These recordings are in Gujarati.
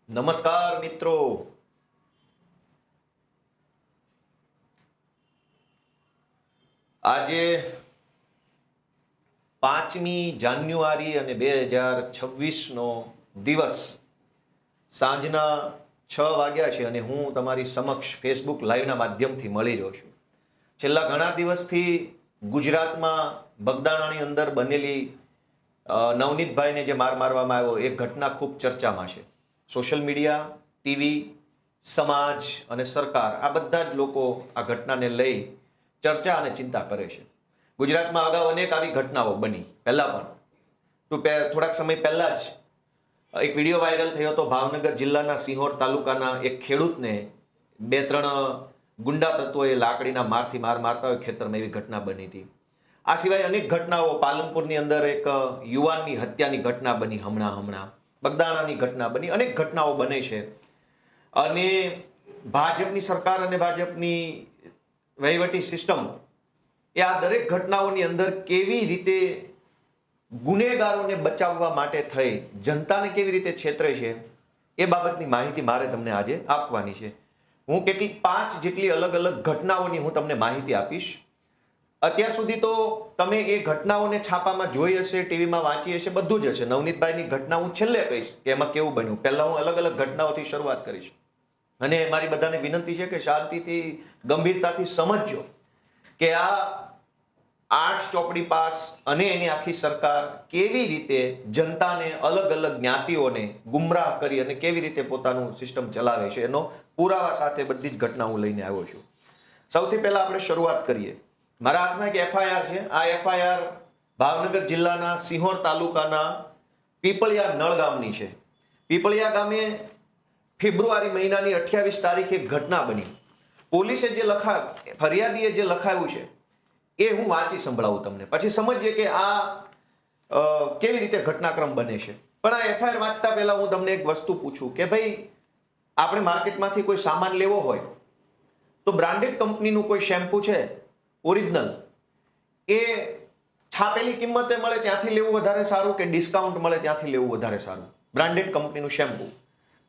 નમસ્કાર મિત્રો. આજે 5મી જાન્યુઆરી અને 2026નો દિવસ સાંજના 6 વાગ્યા છે અને હું તમારી સમક્ષ ફેસબુક લાઈવના માધ્યમથી મળી રહ્યો છું. છેલ્લા ઘણા દિવસથી ગુજરાતમાં બગદાણાની અંદર બનેલી નવનીતભાઈને જે મારવામાં આવ્યો એ ઘટના ખૂબ ચર્ચામાં છે. સોશિયલ મીડિયા, ટીવી, સમાજ અને સરકાર આ બધા જ લોકો આ ઘટનાને લઈ ચર્ચા અને ચિંતા કરે છે. ગુજરાતમાં અગાઉ અનેક આવી ઘટનાઓ બની, પહેલા પણ થોડાક સમય પહેલા જ એક વિડીયો વાયરલ થયો હતો. ભાવનગર જિલ્લાના સિંહોર તાલુકાના એક ખેડૂતને 2-3 ગુંડા તત્વોએ લાકડીના મારથી મારતા હોય ખેતરમાં, એવી ઘટના બની હતી. આ સિવાય અનેક ઘટનાઓ, પાલનપુરની અંદર એક યુવાનની હત્યાની ઘટના બની, હમણાં બગદાણાની ઘટના બની, અનેક ઘટનાઓ બને છે. અને ભાજપની સરકાર અને ભાજપની વહીવટી સિસ્ટમ એ આ દરેક ઘટનાઓની અંદર કેવી રીતે ગુનેગારોને બચાવવા માટે થઈ જનતાને કેવી રીતે છેતરે છે એ બાબતની માહિતી મારે તમને આજે આપવાની છે. હું કેટલીક 5 જેટલી અલગ અલગ ઘટનાઓની હું તમને માહિતી આપીશ. અત્યાર સુધી તો તમે એ ઘટનાઓને છાપામાં જોઈ હશે, ટીવીમાં વાંચી હશે, બધું જ હશે. નવનીતભાઈની ઘટના હું છેલ્લે કહીશ કે એમાં કેવું બન્યું. પહેલા હું અલગ અલગ ઘટનાઓથી શરૂઆત કરીશ અને મારી બધાને વિનંતી છે કે શાંતિથી, ગંભીરતાથી સમજજો કે આ 8 ચોપડી પાસ અને એની આખી સરકાર કેવી રીતે જનતાને, અલગ અલગ જ્ઞાતિઓને ગુમરાહ કરી અને કેવી રીતે પોતાનું સિસ્ટમ ચલાવે છે એનો પુરાવા સાથે બધી જ ઘટના હું લઈને આવ્યો છું. સૌથી પહેલા આપણે શરૂઆત કરીએ. મારા હાથમાં એક એફઆઈઆર છે. આ એફઆઈઆર ભાવનગર જિલ્લાના સિંહોર તાલુકાના પીપળિયા નળ ગામની છે. પીપળિયા ગામે ફેબ્રુઆરી મહિનાની 28 તારીખે એક ઘટના બની. પોલીસે જે ફરિયાદીએ જે લખાયું છે એ હું વાંચી સંભળાવું તમને, પછી સમજીએ કે આ કેવી રીતે ઘટનાક્રમ બને છે. પણ આ એફઆઈઆર વાંચતા પહેલા હું તમને એક વસ્તુ પૂછું કે ભાઈ, આપણે માર્કેટમાંથી કોઈ સામાન લેવો હોય તો બ્રાન્ડેડ કંપનીનું કોઈ શેમ્પુ છે ઓરિજિનલ, એ છાપેલી કિંમતે મળે ત્યાંથી લેવું વધારે સારું કે ડિસ્કાઉન્ટ મળે ત્યાંથી લેવું વધારે સારું? બ્રાન્ડેડ કંપનીનું શેમ્પુ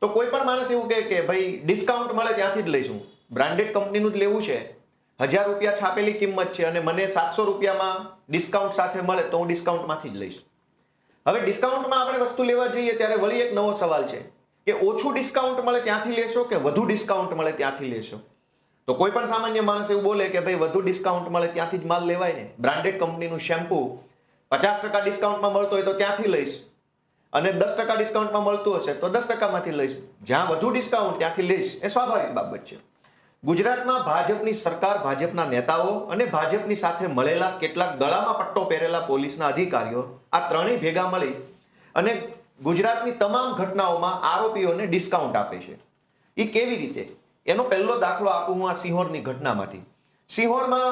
તો કોઈ પણ માણસ એવું કહે કે ભાઈ ડિસ્કાઉન્ટ મળે ત્યાંથી જ લઈશું, બ્રાન્ડેડ કંપનીનું જ લેવું છે, 1000 રૂપિયા છાપેલી કિંમત છે અને મને 700 રૂપિયામાં ડિસ્કાઉન્ટ સાથે મળે તો હું ડિસ્કાઉન્ટમાંથી જ લઈશ. હવે ડિસ્કાઉન્ટમાં આપણે વસ્તુ લેવા જઈએ ત્યારે વળી એક નવો સવાલ છે કે ઓછું ડિસ્કાઉન્ટ મળે ત્યાંથી લેશો કે વધુ ડિસ્કાઉન્ટ મળે ત્યાંથી લેશો? તો કોઈ પણ સામાન્ય માણસ એવું બોલે કે ભાઈ વધુ ડિસ્કાઉન્ટ મળે ત્યાંથી જ માલ લેવાય ને. બ્રાન્ડેડ કંપનીનું શેમ્પુ 50% ડિસ્કાઉન્ટમાં મળતો હોય તો ત્યાંથી લઈશ અને 10% ડિસ્કાઉન્ટમાં મળતું હશે તો 10%માંથી લઈશ. જ્યાં વધુ ડિસ્કાઉન્ટ ત્યાંથી લઈશ, એ સ્વાભાવિક બાબત છે. ગુજરાતમાં ભાજપની સરકાર, ભાજપના નેતાઓ અને ભાજપની સાથે મળેલા કેટલાક ગળામાં પટ્ટો પહેરેલા પોલીસના અધિકારીઓ, આ ત્રણેય ભેગા મળી અને ગુજરાતની તમામ ઘટનાઓમાં આરોપીઓને ડિસ્કાઉન્ટ આપે છે. એ કેવી રીતે? એનો પહેલો દાખલો આપું હું આ સિંહોરની ઘટનામાંથી. સિંહોરમાં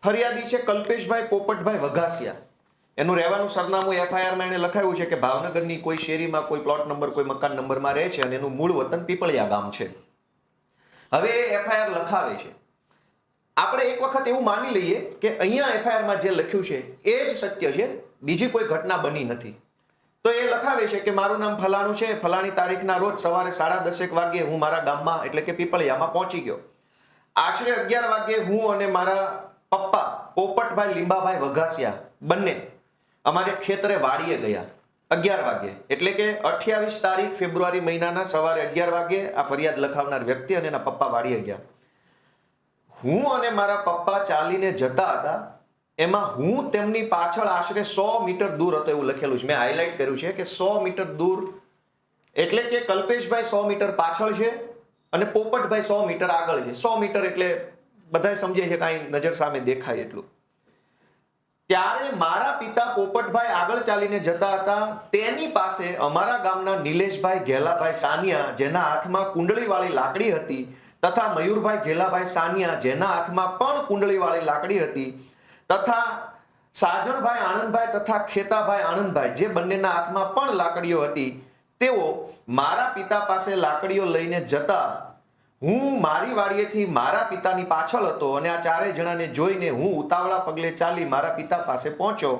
ફરિયાદી છે કલ્પેશભાઈ પોપટભાઈ વઘાસિયા. એનું રહેવાનું સરનામું એફઆઈઆરમાં એને લખાયું છે કે ભાવનગરની કોઈ શેરીમાં, કોઈ પ્લોટ નંબર, કોઈ મકાન નંબરમાં રહે છે અને એનું મૂળ વતન પીપળિયા ગામ છે. હવે એફઆઈઆર લખાવે છે. આપણે એક વખત એવું માની લઈએ કે અહીંયા એફઆઈઆરમાં જે લખ્યું છે એ જ સત્ય છે, બીજી કોઈ ઘટના બની નથી. તો એ લખાવે છે કે મારું નામ ફલાણું છે, ફલાણી તારીખના રોજ સવારે 10:30 વાગે હું મારા ગામમાં એટલે કે પીપળિયામાં પહોંચી ગયો. આશરે 11 વાગે હું અને મારા પપ્પા પોપટભાઈ લીંબાભાઈ વઘાસિયા બંને અમારે ખેતરે વાડીએ ગયા 11 વાગે, એટલે કે 28 તારીખ ફેબ્રુઆરી મહિનાના સવારે 11 વાગે આ ફરિયાદ લખાવનાર વ્યક્તિ અને એના પપ્પા વાડીએ ગયા. હું અને મારા પપ્પા ચાલીને જતા હતા, એમાં હું તેમની પાછળ આશરે 100 મીટર દૂર હતો એવું લખેલું છે. મેં હાઇલાઇટ કર્યું છે કે 100 મીટર દૂર, એટલે કે કલ્પેશભાઈ 100 મીટર પાછળ છે અને પોપટભાઈ 100 મીટર આગળ છે. 100 મીટર એટલે બધા સમજે છે કાંઈ નજર સામે દેખાય એટલું. ત્યારે મારા પિતા પોપટભાઈ આગળ ચાલીને જતા હતા, તેની પાસે અમારા ગામના નિલેશભાઈ ઘેલાભાઈ સાનિયા, જેના હાથમાં કુંડળીવાળી લાકડી હતી, તથા મયુરભાઈ ઘેલાભાઈ સાનિયા, જેના હાથમાં પણ કુંડળીવાળી લાકડી હતી, તથા સાજણભાઈ આનંદભાઈ તથા ખેતાભાઈ આનંદભાઈ, જે બંનેના હાથમાં પણ લાકડીઓ હતી, તેઓ મારા પિતા પાસે લાકડીઓ લઈને જતા હું મારી વાડીએથી મારા પિતાની પાછળ હતો અને આ ચારેય જણાને જોઈને હું ઉતાવળા પગલે ચાલી મારા પિતા પાસે પહોંચ્યો.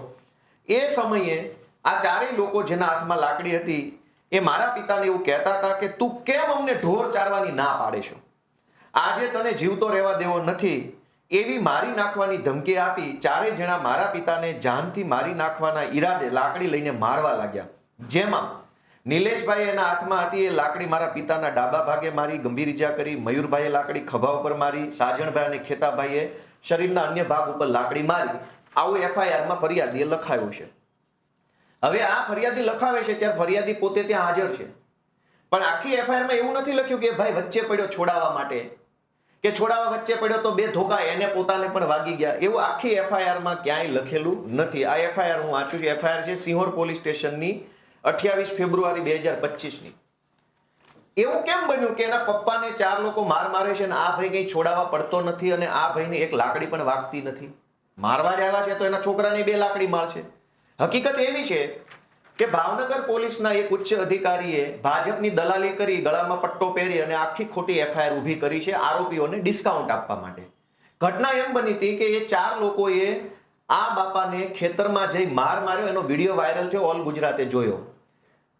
એ સમયે આ ચારેય લોકો જેના હાથમાં લાકડી હતી એ મારા પિતાને એવું કહેતા હતા કે તું કેમ અમને ઢોર ચારવાની ના પાડે છો? આજે તને જીવતો રહેવા દેવો નથી એવી મારી નાખવાની ધમકી આપી ચારે જણા મારા પિતાને જાનથી મારી નાખવાના ઈરાદે લાકડી લઈને મારવા લાગ્યા. જેમાં નિલેશભાઈ એના હાથમાં હતી એ લાકડી મારા પિતાના ડાબા ભાગે મારી, ગંભીર ઈજા કરી. મયુરભાઈએ લાકડી ખભા ઉપર મારી. સાજણભાઈ અને ખેતાભાઈએ શરીરના અન્ય ભાગ ઉપર લાકડી મારી. આવું એફઆઈઆરમાં ફરિયાદીએ લખાયું છે. હવે આ ફરિયાદી લખાવે છે ત્યારે ફરિયાદી પોતે ત્યાં હાજર છે, પણ આખી એફઆઈઆરમાં એવું નથી લખ્યું કે ભાઈ વચ્ચે પડ્યો છોડાવવા માટે, કે છોડાવવા વચ્ચે પડ્યો તો બે ધોકા એને પોતાને પણ વાગી ગયા, એવું આખી એફઆઈઆરમાં ક્યાંય લખેલું નથી. આ એફઆઈઆર હું વાંચું છું. એફઆઈઆર છે સિંહોર પોલીસ સ્ટેશનની 28 ફેબ્રુઆરી 2025ની. એવું કેમ બન્યું કે એના પપ્પાને 4 લોકો મારે છે અને આ ભાઈ કઈ છોડાવવા પડતો નથી અને આ ભાઈને એક લાકડી પણ વાગતી નથી? મારવા જ આવ્યા છે તો એના છોકરાને 2 લાકડી મારશે. હકીકત એવી છે કે ભાવનગર પોલીસના એક ઉચ્ચ અધિકારીએ ભાજપની દલાલી કરી, ગળામાં પટ્ટો પહેરી અને આખી ખોટી એફઆઈઆર ઊભી કરી છે આરોપીઓને ડિસ્કાઉન્ટ આપવા માટે. ઘટના એમ બની હતી કે એ 4 લોકોએ આ બાપાને ખેતરમાં જઈ માર્યો. એનો વિડીયો વાયરલ થયો, ઓલ ગુજરાતે જોયો.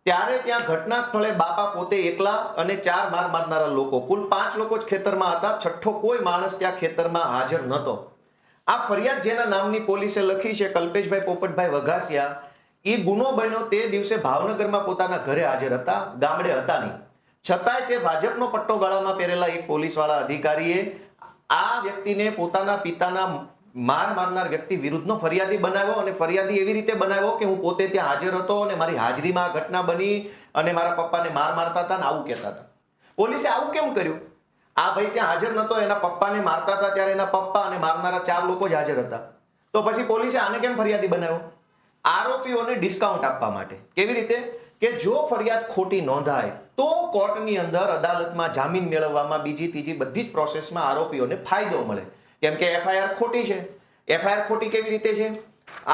ત્યારે ત્યાં ઘટના સ્થળે બાપા પોતે એકલા અને 4 મારનારા લોકો, કુલ 5 લોકો જ ખેતરમાં હતા. છઠ્ઠો કોઈ માણસ ત્યાં ખેતરમાં હાજર નહોતો. આ ફરિયાદ જેના નામની પોલીસે લખી છે, કલ્પેશભાઈ પોપટભાઈ વઘાસિયા, એ ગુનો બન્યો તે દિવસે ભાવનગરમાં પોતાના ઘરે હાજર હતા, ગામડે હતા નહીં. છતાંય તે ભાજપનો પટ્ટો ગળામાં પહેરેલા એક પોલીસવાળા અધિકારીએ આ વ્યક્તિને પોતાના પિતાના મારનાર વ્યક્તિ વિરુદ્ધનો ફરિયાદી બનાવ્યો. અને ફરિયાદી એવી રીતે બનાવ્યો કે હું પોતે ત્યાં હાજર હતો અને મારી હાજરીમાં આ ઘટના બની અને મારા પપ્પાને મારતા હતા ને આવું કહેતા હતા. પોલીસે આવું કેમ કર્યું? આ ભાઈ ત્યાં હાજર નતો, એના પપ્પાને મારતા હતા ત્યારે એના પપ્પા અને મારનારા 4 લોકો જ હાજર હતા. તો પછી પોલીસે આને કેમ ફરિયાદી બનાવ્યો? આરોપીઓને ડિસ્કાઉન્ટ આપવા માટે. કેવી રીતે? કે જો ફરિયાદ ખોટી નોંધાય તો કોર્ટની અંદર અદાલતમાં જામીન મેળવવામાં, બીજી ત્રીજી બધી જ પ્રોસેસમાં આરોપીઓને ફાયદો મળે. કેમ કે એફઆઈઆર ખોટી છે. એફઆઈઆર ખોટી કેવી રીતે છે?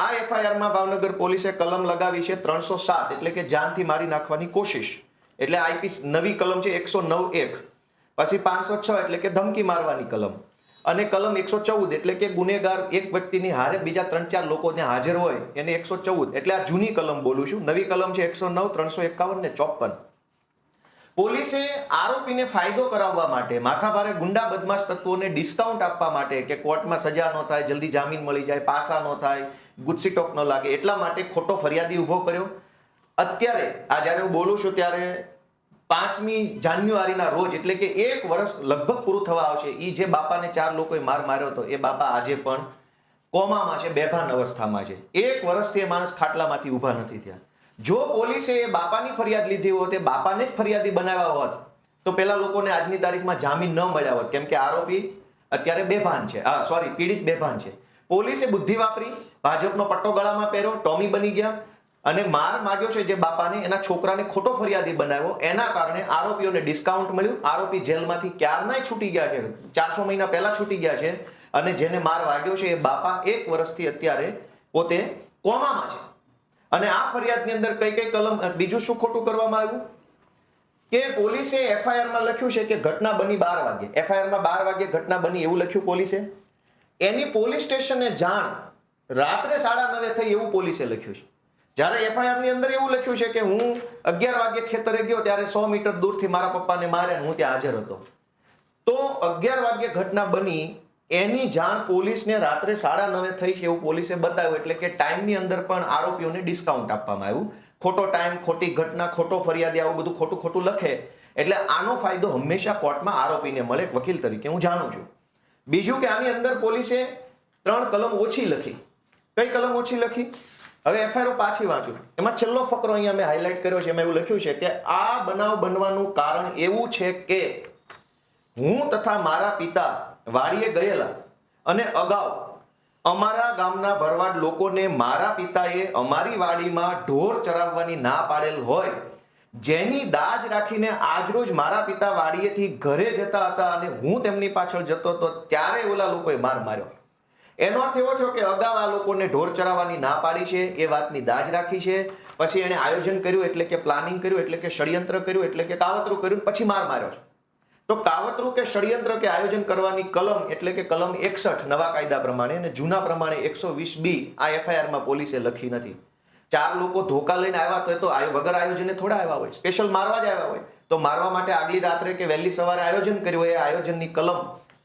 આ એફઆઈઆરમાં ભાવનગર પોલીસે કલમ લગાવી છે 307, એટલે કે જાનથી મારી નાખવાની કોશિશ, એટલે આઈપી નવી કલમ છે 109(1). પછી 506 એટલે કે ધમકી મારવાની કલમ, અને કલમ 114 એટલે કે ગુનેગાર એક વ્યક્તિની હારે બીજા 3-4 લોકો ત્યાં હાજર હોય એને 114. એટલે આ જૂની કલમ બોલું છું. નવી કલમ છે 109, 351 ને 54. પોલીસે આરોપીને ફાયદો કરાવવા માટે, માથાભારે ગુંડા બદમાશ તત્વોને ડિસ્કાઉન્ટ આપવા માટે કે કોર્ટમાં સજા ન થાય, જલ્દી જામીન મળી જાય, પાસા ન થાય, ગુસ્સીટોક ન લાગે, એટલા માટે ખોટો ફરિયાદી ઉભો કર્યો. અત્યારે આ જ્યારે હું બોલું છું ત્યારે 5મી જાન્યુઆરીના રોજ, એટલે કે 1 વર્ષ લગભગ પૂરું થવા આવશે, એ જે બાપાને 4 લોકોએ માર્યો હતો એ બાપા આજે પણ કોમામાં છે, બેભાન અવસ્થામાં છે. 1 વર્ષથી એ માણસ ખાટલામાંથી ઊભા નથી થયા. જો પોલીસે એ બાપાની ફરિયાદ લીધી હોત, એ બાપાને જ ફરિયાદી બનાવ્યા હોત તો પેલા લોકોને આજની તારીખમાં જામીન ન મળ્યા હોત, કેમ કે આરોપી અત્યારે બેભાન છે, પીડિત બેભાન છે. પોલીસે બુદ્ધિ વાપરી, ભાજપનો પટ્ટો ગળામાં પહેર્યો, ટોમી બની ગયા અને માર માગ્યો છે જે બાપાને, એના છોકરાને ખોટો ફરિયાદી બનાવ્યો. એના કારણે આરોપીઓને ડિસ્કાઉન્ટ મળ્યું. આરોપી જેલમાંથી ક્યારનાય છૂટી ગયા છે, 400 મહિના પહેલા છૂટી ગયા છે. અને જેને માર વાગ્યો છે એ બાપા 1 વર્ષથી અત્યારે પોતે કોમામાં છે. અને આ ફરિયાદની અંદર કઈ કલમ, બીજું શું ખોટું કરવામાં આવ્યું કે પોલીસે એફઆઈઆરમાં લખ્યું છે કે ઘટના બની 12 વાગે. એફઆઈઆરમાં 12 વાગે ઘટના બની એવું લખ્યું પોલીસે. એની પોલીસ સ્ટેશનને જાણ રાત્રે 9:30 થઈ એવું પોલીસે લખ્યું છે. જ્યારે એફઆઈઆર ની અંદર એવું લખ્યું છે કે હું 11 વાગે ખેતરે ગયો ત્યારે 100 મીટર દૂરથી મારા પપ્પાને માર્યા, હું ત્યાં હાજર હતો. તો 11 વાગે ઘટના બની, એની જાણ પોલીસને રાત્રે 9:30 થઈ છે એવું પોલીસે બતાવ્યું. એટલે કે ટાઈમની અંદર પણ આરોપીઓને ડિસ્કાઉન્ટ આપવામાં આવ્યું. ખોટો ટાઈમ, ખોટી ઘટના, ખોટો ફરિયાદી, આવું બધું ખોટું ખોટું લખે એટલે આનો ફાયદો હંમેશા કોર્ટમાં આરોપીને મળે, વકીલ તરીકે હું જાણું છું. બીજું કે આની અંદર પોલીસે 3 કલમ ઓછી લખી. કઈ કલમ ઓછી લખી? હવે એફઆઈઆર પાછી વાંચું, એમાં છેલ્લો ફકરો અહીંયા મેં હાઇલાઇટ કર્યો છે. એમાં એવું લખ્યું છે કે આ બનાવ બનવાનું કારણ એવું છે કે હું તથા મારા પિતા વાડીએ ગયેલા અને અગાઉ અમારા ગામના ભરવાડ લોકોને મારા પિતાએ અમારી વાડીમાં ઢોર ચરાવવાની ના પાડેલ હોય, જેની દાજ રાખીને આજરોજ મારા પિતા વાડીએથી ઘરે જતા હતા અને હું તેમની પાછળ જતો હતો ત્યારે ઓલા લોકોએ માર્યો. એનો અર્થ એવો થયો કે અગાઉ આ લોકોને ઢોર ચરાવવાની ના પાડી છે, એ વાતની દાજ રાખી છે, પછી એને આયોજન કર્યું એટલે કે પ્લાનિંગ કર્યું, એટલે કે ષડયંત્ર કર્યું, એટલે કે કાવતરું કર્યું, પછી માર્યો છે. તો કાવતરું કે ષડયંત્ર કે આયોજન કરવાની કલમ એટલે કે કલમ 61 નવા કાયદા પ્રમાણે અને જૂના પ્રમાણે 120B આ એફઆઈઆરમાં પોલીસે લખી નથી. 4 લોકો ધોકા લઈને આવ્યા તો વગર આયોજને થોડા આવ્યા હોય, સ્પેશિયલ મારવા જ આવ્યા હોય. તો મારવા માટે આગલી રાત્રે કે વહેલી સવારે આયોજન કર્યું હોય, એ આયોજનની કલમ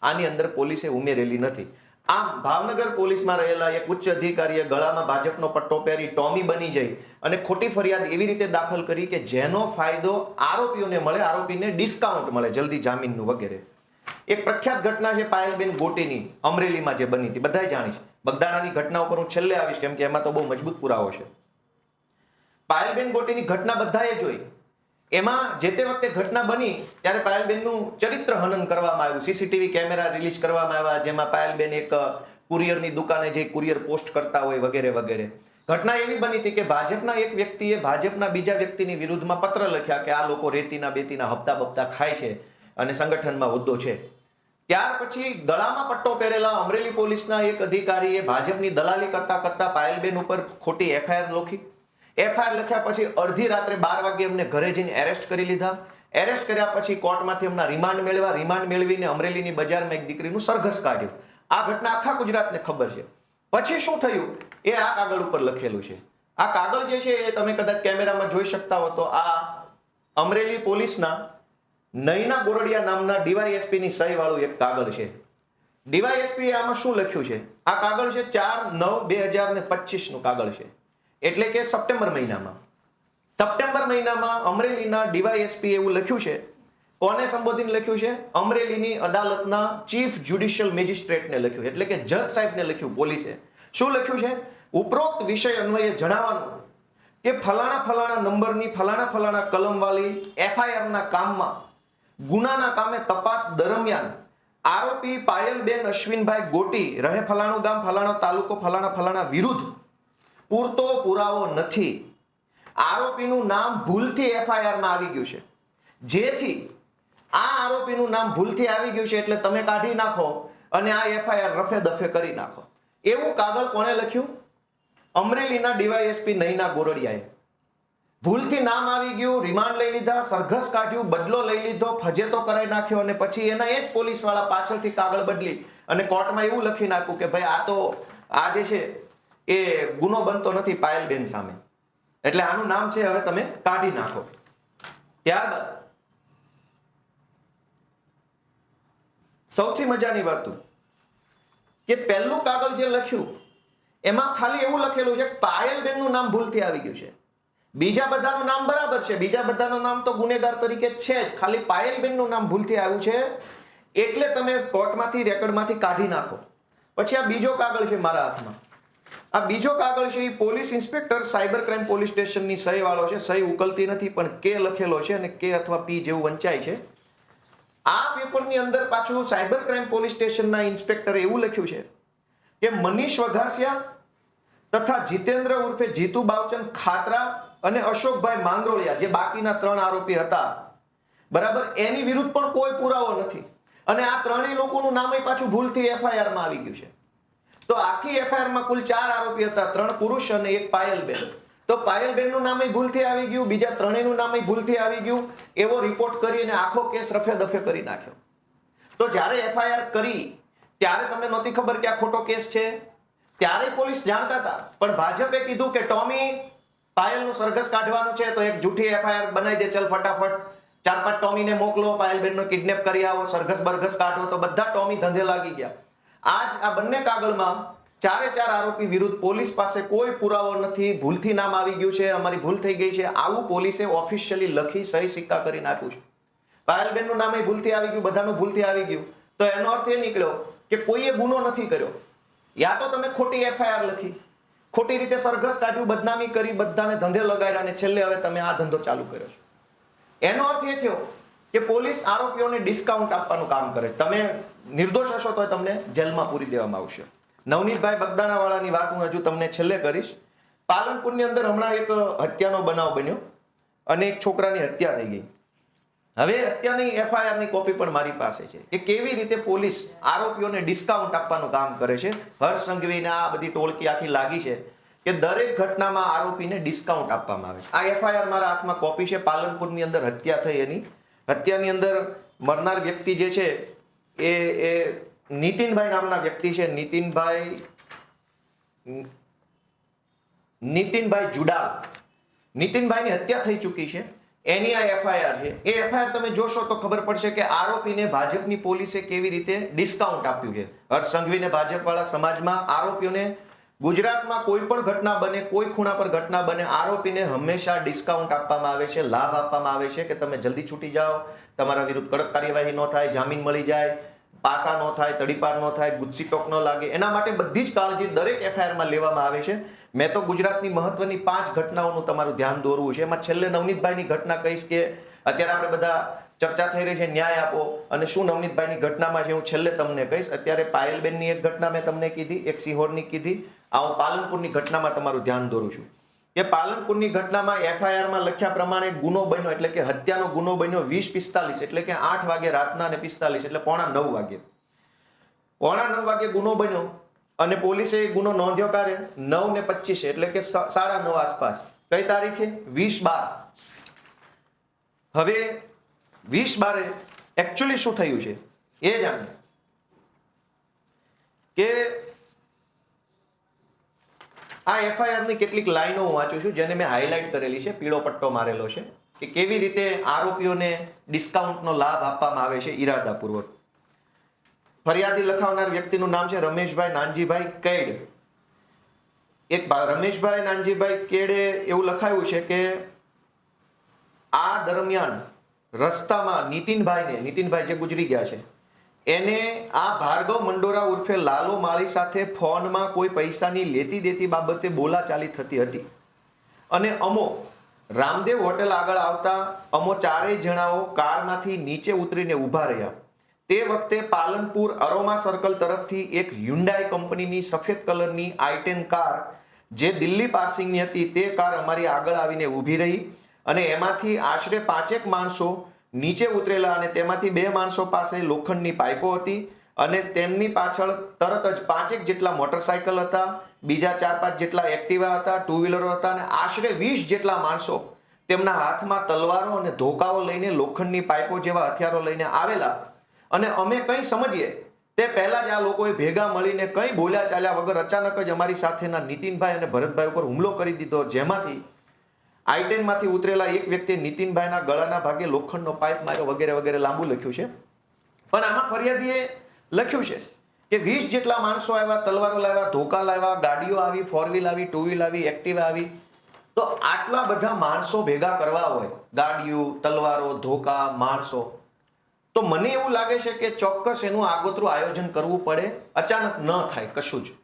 આની અંદર પોલીસે ઉમેરેલી નથી. આમ ભાવનગર પોલીસમાં રહેલા એક ઉચ્ચ અધિકારીએ ગળામાં ભાજપનો પટ્ટો પહેરી ટોમી બની જઈ અને ખોટી ફરિયાદ એવી રીતે દાખલ કરી કે જેનો ફાયદો આરોપીઓને મળે, આરોપીને ડિસ્કાઉન્ટ મળે જલ્દી જામીનનું વગેરે. એક પ્રખ્યાત ઘટના છે પાયલબેન ગોટીની, અમરેલીમાં જે બની હતી, બધાય જાણી છે. બગદાણાની ઘટના ઉપર હું છેલ્લે આવીશ કેમ કે એમાં તો બહુ મજબૂત પુરાવો છે. પાયલબેન ગોટીની ઘટના બધાએ જોઈ. એમાં જે તે વખતે ઘટના બની ત્યારે પાયલબેનનું ચરિત્ર હનન કરવામાં આવ્યું. સીસીટીવી કેમેરા રિલીઝ કરવામાં આવ્યા, જેમાં પાયલબેન એક કુરિયરની દુકાને જઈ કુરિયર પોસ્ટ કરતા હોય વગેરે વગેરે. ઘટના એવી બની હતી કે ભાજપના એક વ્યક્તિએ ભાજપના બીજા વ્યક્તિની વિરુદ્ધમાં પત્ર લખ્યા કે આ લોકો રેતીના બેતીના હપ્તા બપ્તા ખાય છે અને સંગઠનમાં હોદ્દો છે. ત્યાર પછી ગળામાં પટ્ટો પહેરેલા અમરેલી પોલીસના એક અધિકારીએ ભાજપની દલાલી કરતા કરતા પાયલબેન ઉપર ખોટી એફઆઈઆર લખી. એફઆઈઆર લખ્યા પછી અડધી રાત્રે 12 વાગે એમને ઘરે જઈને એરેસ્ટ કરી લીધા. એરેસ્ટ કર્યા પછી કોર્ટમાંથી એમના રિમાન્ડ મેળવ્યા. રિમાન્ડ મેળવીને અમરેલીની બજારમાં એક દીકરીનું સરઘસ કાઢ્યું. આ ઘટના આખા ગુજરાતને ખબર છે. પછી શું થયું એ આ કાગળ ઉપર લખેલું છે. આ કાગળ જે છે એ તમે કદાચ કેમેરામાં જોઈ શકતા હો તો આ અમરેલી પોલીસના નયના ગોરડિયા નામના ડીવાયએસપી ની સહી વાળું એક કાગળ છે. ડીવાયએસપી આમાં શું લખ્યું છે? આ કાગળ છે 4/9/2025 નું કાગળ છે. એટલે કે સપ્ટેમ્બર મહિનામાં અમરેલીના ડીવાયએસપી એવું લખ્યું છે. કોને સંબોધીને લખ્યું છે? અમરેલીની અદાલતના ચીફ જ્યુડિશિયલ મેજિસ્ટ્રેટને લખ્યું, એટલે કે જજ સાહેબને લખ્યું પોલીસે. શું લખ્યું છે? ઉપરોક્ત વિષય અન્વયે જણાવવાનું કે ફલાણા નંબરની ફલાણા કલમવાળી એફઆઈઆરના કામમાં ગુનાના કામે તપાસ દરમિયાન આરોપી પાયલબેન અશ્વિનભાઈ ગોટી રહે ફલાણું ગામ ફલાણો તાલુકો ફલાણા વિરુદ્ધ પૂરતો પુરાવો નથી. આરોપીનું નામ ભૂલથી એફઆઈઆરમાં આવી ગયું છે. જેથી આ આરોપીનું નામ ભૂલથી આવી ગયું છે એટલે તમે કાઢી નાખો અને આ એફઆઈઆર રફે દફે કરી નાખો. એવું કાગળ કોણે લખ્યું? અમરેલીના ડીવાયએસપી નયના ગોરડિયાએ. ભૂલથી નામ આવી ગયું, રિમાન્ડ લઈ લીધા, સરઘસ કાઢ્યું, બદલો લઈ લીધો, ફજેતો કરાઈ નાખ્યો અને પછી એના એ જ પોલીસ વાળા પાછળથી કાગળ બદલી અને કોર્ટમાં એવું લખી નાખ્યું કે ભાઈ આ જે છે એ ગુનો બનતો નથી પાયલબેન સામે, એટલે આનું નામ છે હવે તમે કાઢી નાખો. ત્યારબાદ સૌથી મજાની વાત કે પહેલું કાગળ જે લખ્યું એમાં ખાલી એવું લખેલું છે કે પાયલબેનનું નામ ભૂલથી આવી ગયું છે. બીજા બધાનું નામ બરાબર છે, બીજા બધાનું નામ તો ગુનેગાર તરીકે છે જ, ખાલી પાયલબેનનું નામ ભૂલથી આવ્યું છે એટલે તમે કોર્ટમાંથી રેકોર્ડમાંથી કાઢી નાખો. પછી આ બીજો કાગળ છે મારા હાથમાં. આ બીજો કાગળ છે એ police inspector cyber crime police સ્ટેશનની સહી વાળો છે. સહી ઉકલતી નથી પણ કે લખેલો છે અને કે અથવા પી જેવું વંચાય છે. આ પેપરની અંદર પાછું સાયબર ક્રાઇમ પોલીસ સ્ટેશનના ઇન્સ્પેક્ટરે એવું લખ્યું છે કે મનીષ વઘાસિયા તથા જીતેન્દ્ર ઉર્ફે જીતુ બાવચંદ ખાતરા અને અશોકભાઈ માંગરોળિયા જે બાકીના 3 આરોપી હતા બરાબર, એની વિરુદ્ધ પણ કોઈ પુરાવો નથી અને આ ત્રણેય લોકોનું નામ પાછું ભૂલથી એફઆઈઆર માં આવી ગયું છે. તો આખી એફઆઈઆર માં કુલ 4 આરોપી હતા, 3 પુરુષ અને 1 પાયલબેન. તો પાયલબેન નું નામ ભૂલથી આવી ગયું, બીજા ત્રણેયનું નામ ભૂલથી આવી ગયું. એવો રિપોર્ટ કરીને આખો કેસ રફે દફે કરી નાખ્યો. તો જ્યારે એફઆઈઆર કરી ત્યારે તમને નહોતી ખબર કે આ ખોટો કેસ છે, ત્યારે પોલીસ જાણતા હતા પણ ભાજપે કીધું કે ટોમી પાયલનું સરઘસ કાઢવાનું છે તો એક જૂઠી એફઆઈઆર બનાવી દે, ચલ ફટાફટ 4-5 ટોમીને મોકલો, પાયલબેનનો કિડનેપ કરી આવો, સરઘસ બરઘસ કાઢો. તો બધા ટોમી ધંધે લાગી ગયા. આજ આ બંને કાગળમાં 4 આરોપી વિરુદ્ધ પોલીસ પાસે કોઈ પુરાવો નથી, ભૂલથી નામ આવી ગયું છે, અમારી ભૂલ થઈ ગઈ છે, આવું પોલીસે ઓફિશિયલી લખી સહી સિક્કા કરી નાખ્યું છે. પાયલબેનનું નામ ભૂલથી આવી ગયું, બધાનું ભૂલથી આવી ગયું. તો એનો અર્થ એ નીકળ્યો કે કોઈએ ગુનો નથી કર્યો. યા તો તમે ખોટી એફઆઈઆર લખી, ખોટી રીતે સરઘસ કાઢ્યું, બદનામી કરી, બધાને ધંધે લગાડ્યા અને છેલ્લે હવે તમે આ ધંધો ચાલુ કર્યો છે. એનો અર્થ એ થયો કે પોલીસ આરોપીઓને ડિસ્કાઉન્ટ આપવાનું કામ કરે છે. તમે નિર્દોષ હશો તો તમને જેલમાં પૂરી દેવામાં આવશે. નવનીતભાઈ બગદાણાવાળાની વાત હું હજુ તમને છેલ્લે કરીશ. પાલનપુરની અંદર હમણાં એક હત્યાનો બનાવ બન્યો અને એક છોકરાની હત્યા થઈ ગઈ. હવે હત્યાની એફઆઈઆરની કોપી પણ મારી પાસે છે કે કેવી રીતે પોલીસ આરોપીઓને ડિસ્કાઉન્ટ આપવાનું કામ કરે છે. હર્ષ સંઘવીને આ બધી ટોળકી આખી લાગી છે કે દરેક ઘટનામાં આરોપીને ડિસ્કાઉન્ટ આપવામાં આવે છે. આ એફઆઈઆર મારા હાથમાં કોપી છે. પાલનપુરની અંદર હત્યા થઈ, એની હત્યાની અંદર મરનાર વ્યક્તિ જે છે એ નીતિનભાઈ નામના વ્યક્તિ છે. નીતિનભાઈ નીતિનભાઈ જુડાલ, નીતિનભાઈની હત્યા થઈ ચૂકી છે, એની આ એફઆઈઆર છે. એ એફઆઈઆર તમે જોશો તો ખબર પડશે કે આરોપીને ભાજપની પોલીસે કેવી રીતે ડિસ્કાઉન્ટ આપ્યું છે. હર્ષ સંઘવીને ભાજપવાળા સમાજમાં આરોપીઓને ગુજરાતમાં કોઈ પણ ઘટના બને, કોઈ ખૂણા પર ઘટના બને, આરોપીને હંમેશા ડિસ્કાઉન્ટ આપવામાં આવે છે, લાભ આપવામાં આવે છે કે તમે જલ્દી છૂટી જાઓ, તમારા વિરુદ્ધ કડક કાર્યવાહી ન થાય, જામીન મળી જાય, પાસા ન થાય, તડીપાર ન થાય, ગુસ્સીટોક ન લાગે, એના માટે બધી જ કાળજી દરેક એફઆઈઆરમાં લેવામાં આવે છે. મેં તો ગુજરાતની મહત્વની 5 ઘટનાઓનું તમારું ધ્યાન દોરવું છે. એમાં છેલ્લે નવનીતભાઈની ઘટના કહીશ કે અત્યારે આપણે બધા ચર્ચા થઈ રહી છે ન્યાય આપો, અને શું નવનીતભાઈની ઘટનામાં છે હું છેલ્લે તમને કહીશ. અત્યારે પાયલબેનની એક ઘટના મેં તમને કીધી, એક સિહોરની કીધી, આ હું પાલનપુરની ઘટનામાં તમારું ધ્યાન દોરું છું કે પાલનપુરની ઘટનામાં એફઆઈઆરમાં લખ્યા પ્રમાણે ગુનો બન્યો, એટલે કે હત્યાનો ગુનો બન્યો 20:45, એટલે કે 8 વાગે રાતના અને 45, એટલે 8:45 વાગે. 8:45 વાગે ગુનો બન્યો અને પોલીસે ગુનો નોંધ્યો ક્યારે? 9:25, એટલે કે 9:30 આસપાસ. કઈ તારીખે? 20/12. હવે 20/12 એકચ્યુઅલી શું થયું છે એ જાણીએ કે આ એફઆઈઆર ની કેટલીક લાઈનો હું વાંચું છું જેને મેં હાઇલાઇટ કરેલી છે, પીળો પટ્ટો મારેલો છે કે કેવી રીતે આરોપીઓને ડિસ્કાઉન્ટનો લાભ આપવામાં આવે છે ઈરાદાપૂર્વક. ફરિયાદી લખાવનાર વ્યક્તિનું નામ છે રમેશભાઈ નાનજીભાઈ કેડ. એક રમેશભાઈ નાનજીભાઈ કેડે એવું લખાયું છે કે આ દરમિયાન રસ્તામાં નીતિનભાઈ જે ગુજરી ગયા છે એને આ ભાર્ગવ મંડોરા ઉર્ફે લાલો માળી સાથે ફોનમાં કોઈ પૈસાની લેતી દેતી બાબતે બોલાચાલી થતી હતી અને અમો રામદેવ હોટેલ આગળ આવતા અમો 4 જણાઓ કારમાંથી નીચે ઉતરીને ઊભા રહ્યા. તે વખતે પાલનપુર અરોમા સર્કલ તરફથી એક હ્યુન્ડાઈ કંપનીની સફેદ કલરની i10 કાર જે દિલ્હી પાસિંગની હતી તે કાર અમારી આગળ આવીને ઊભી રહી અને એમાંથી આશરે 5 માણસો નીચે ઉતરેલા અને તેમાંથી 2 માણસો પાસે લોખંડની પાઇપો હતી અને તેમની પાછળ તરત જ 5 જેટલા મોટરસાયકલ હતા, બીજા 4-5 જેટલા એક્ટિવા હતા, ટુ વ્હીલરો હતા અને આશરે 20 જેટલા માણસો તેમના હાથમાં તલવારો અને ધોકાઓ લઈને લોખંડની પાઇપો જેવા હથિયારો લઈને આવેલા. અને અમે કંઈ સમજીએ તે પહેલા જ આ લોકોએ ભેગા મળીને કંઈ બોલ્યા ચાલ્યા વગર અચાનક જ અમારી સાથેના નીતિનભાઈ અને ભરતભાઈ ઉપર હુમલો કરી દીધો, જેમાંથી i10 માંથી ઉતરેલા એક વ્યક્તિએ નીતિનભાઈના ગળાના ભાગે લોખંડનો પાઇપ માર્યો વગેરે વગેરે લાંબુ લખ્યું છે. પણ આમાં ફરિયાદીએ લખ્યું છે કે 20 જેટલા માણસો આવ્યા, તલવારો લાવ્યા, ધોકા લાવ્યા, ગાડીઓ આવી, 4 વ્હીલ આવી, 2 વ્હીલ આવી, એક્ટિવા આવી. તો આટલા બધા માણસો ભેગા કરવા હોય, ગાડીઓ, તલવારો, ધોકા, માણસો, તો મને એવું લાગે છે કે ચોક્કસ એનું આગોતરું આયોજન કરવું પડે. અચાનક ન થાય કશું જ.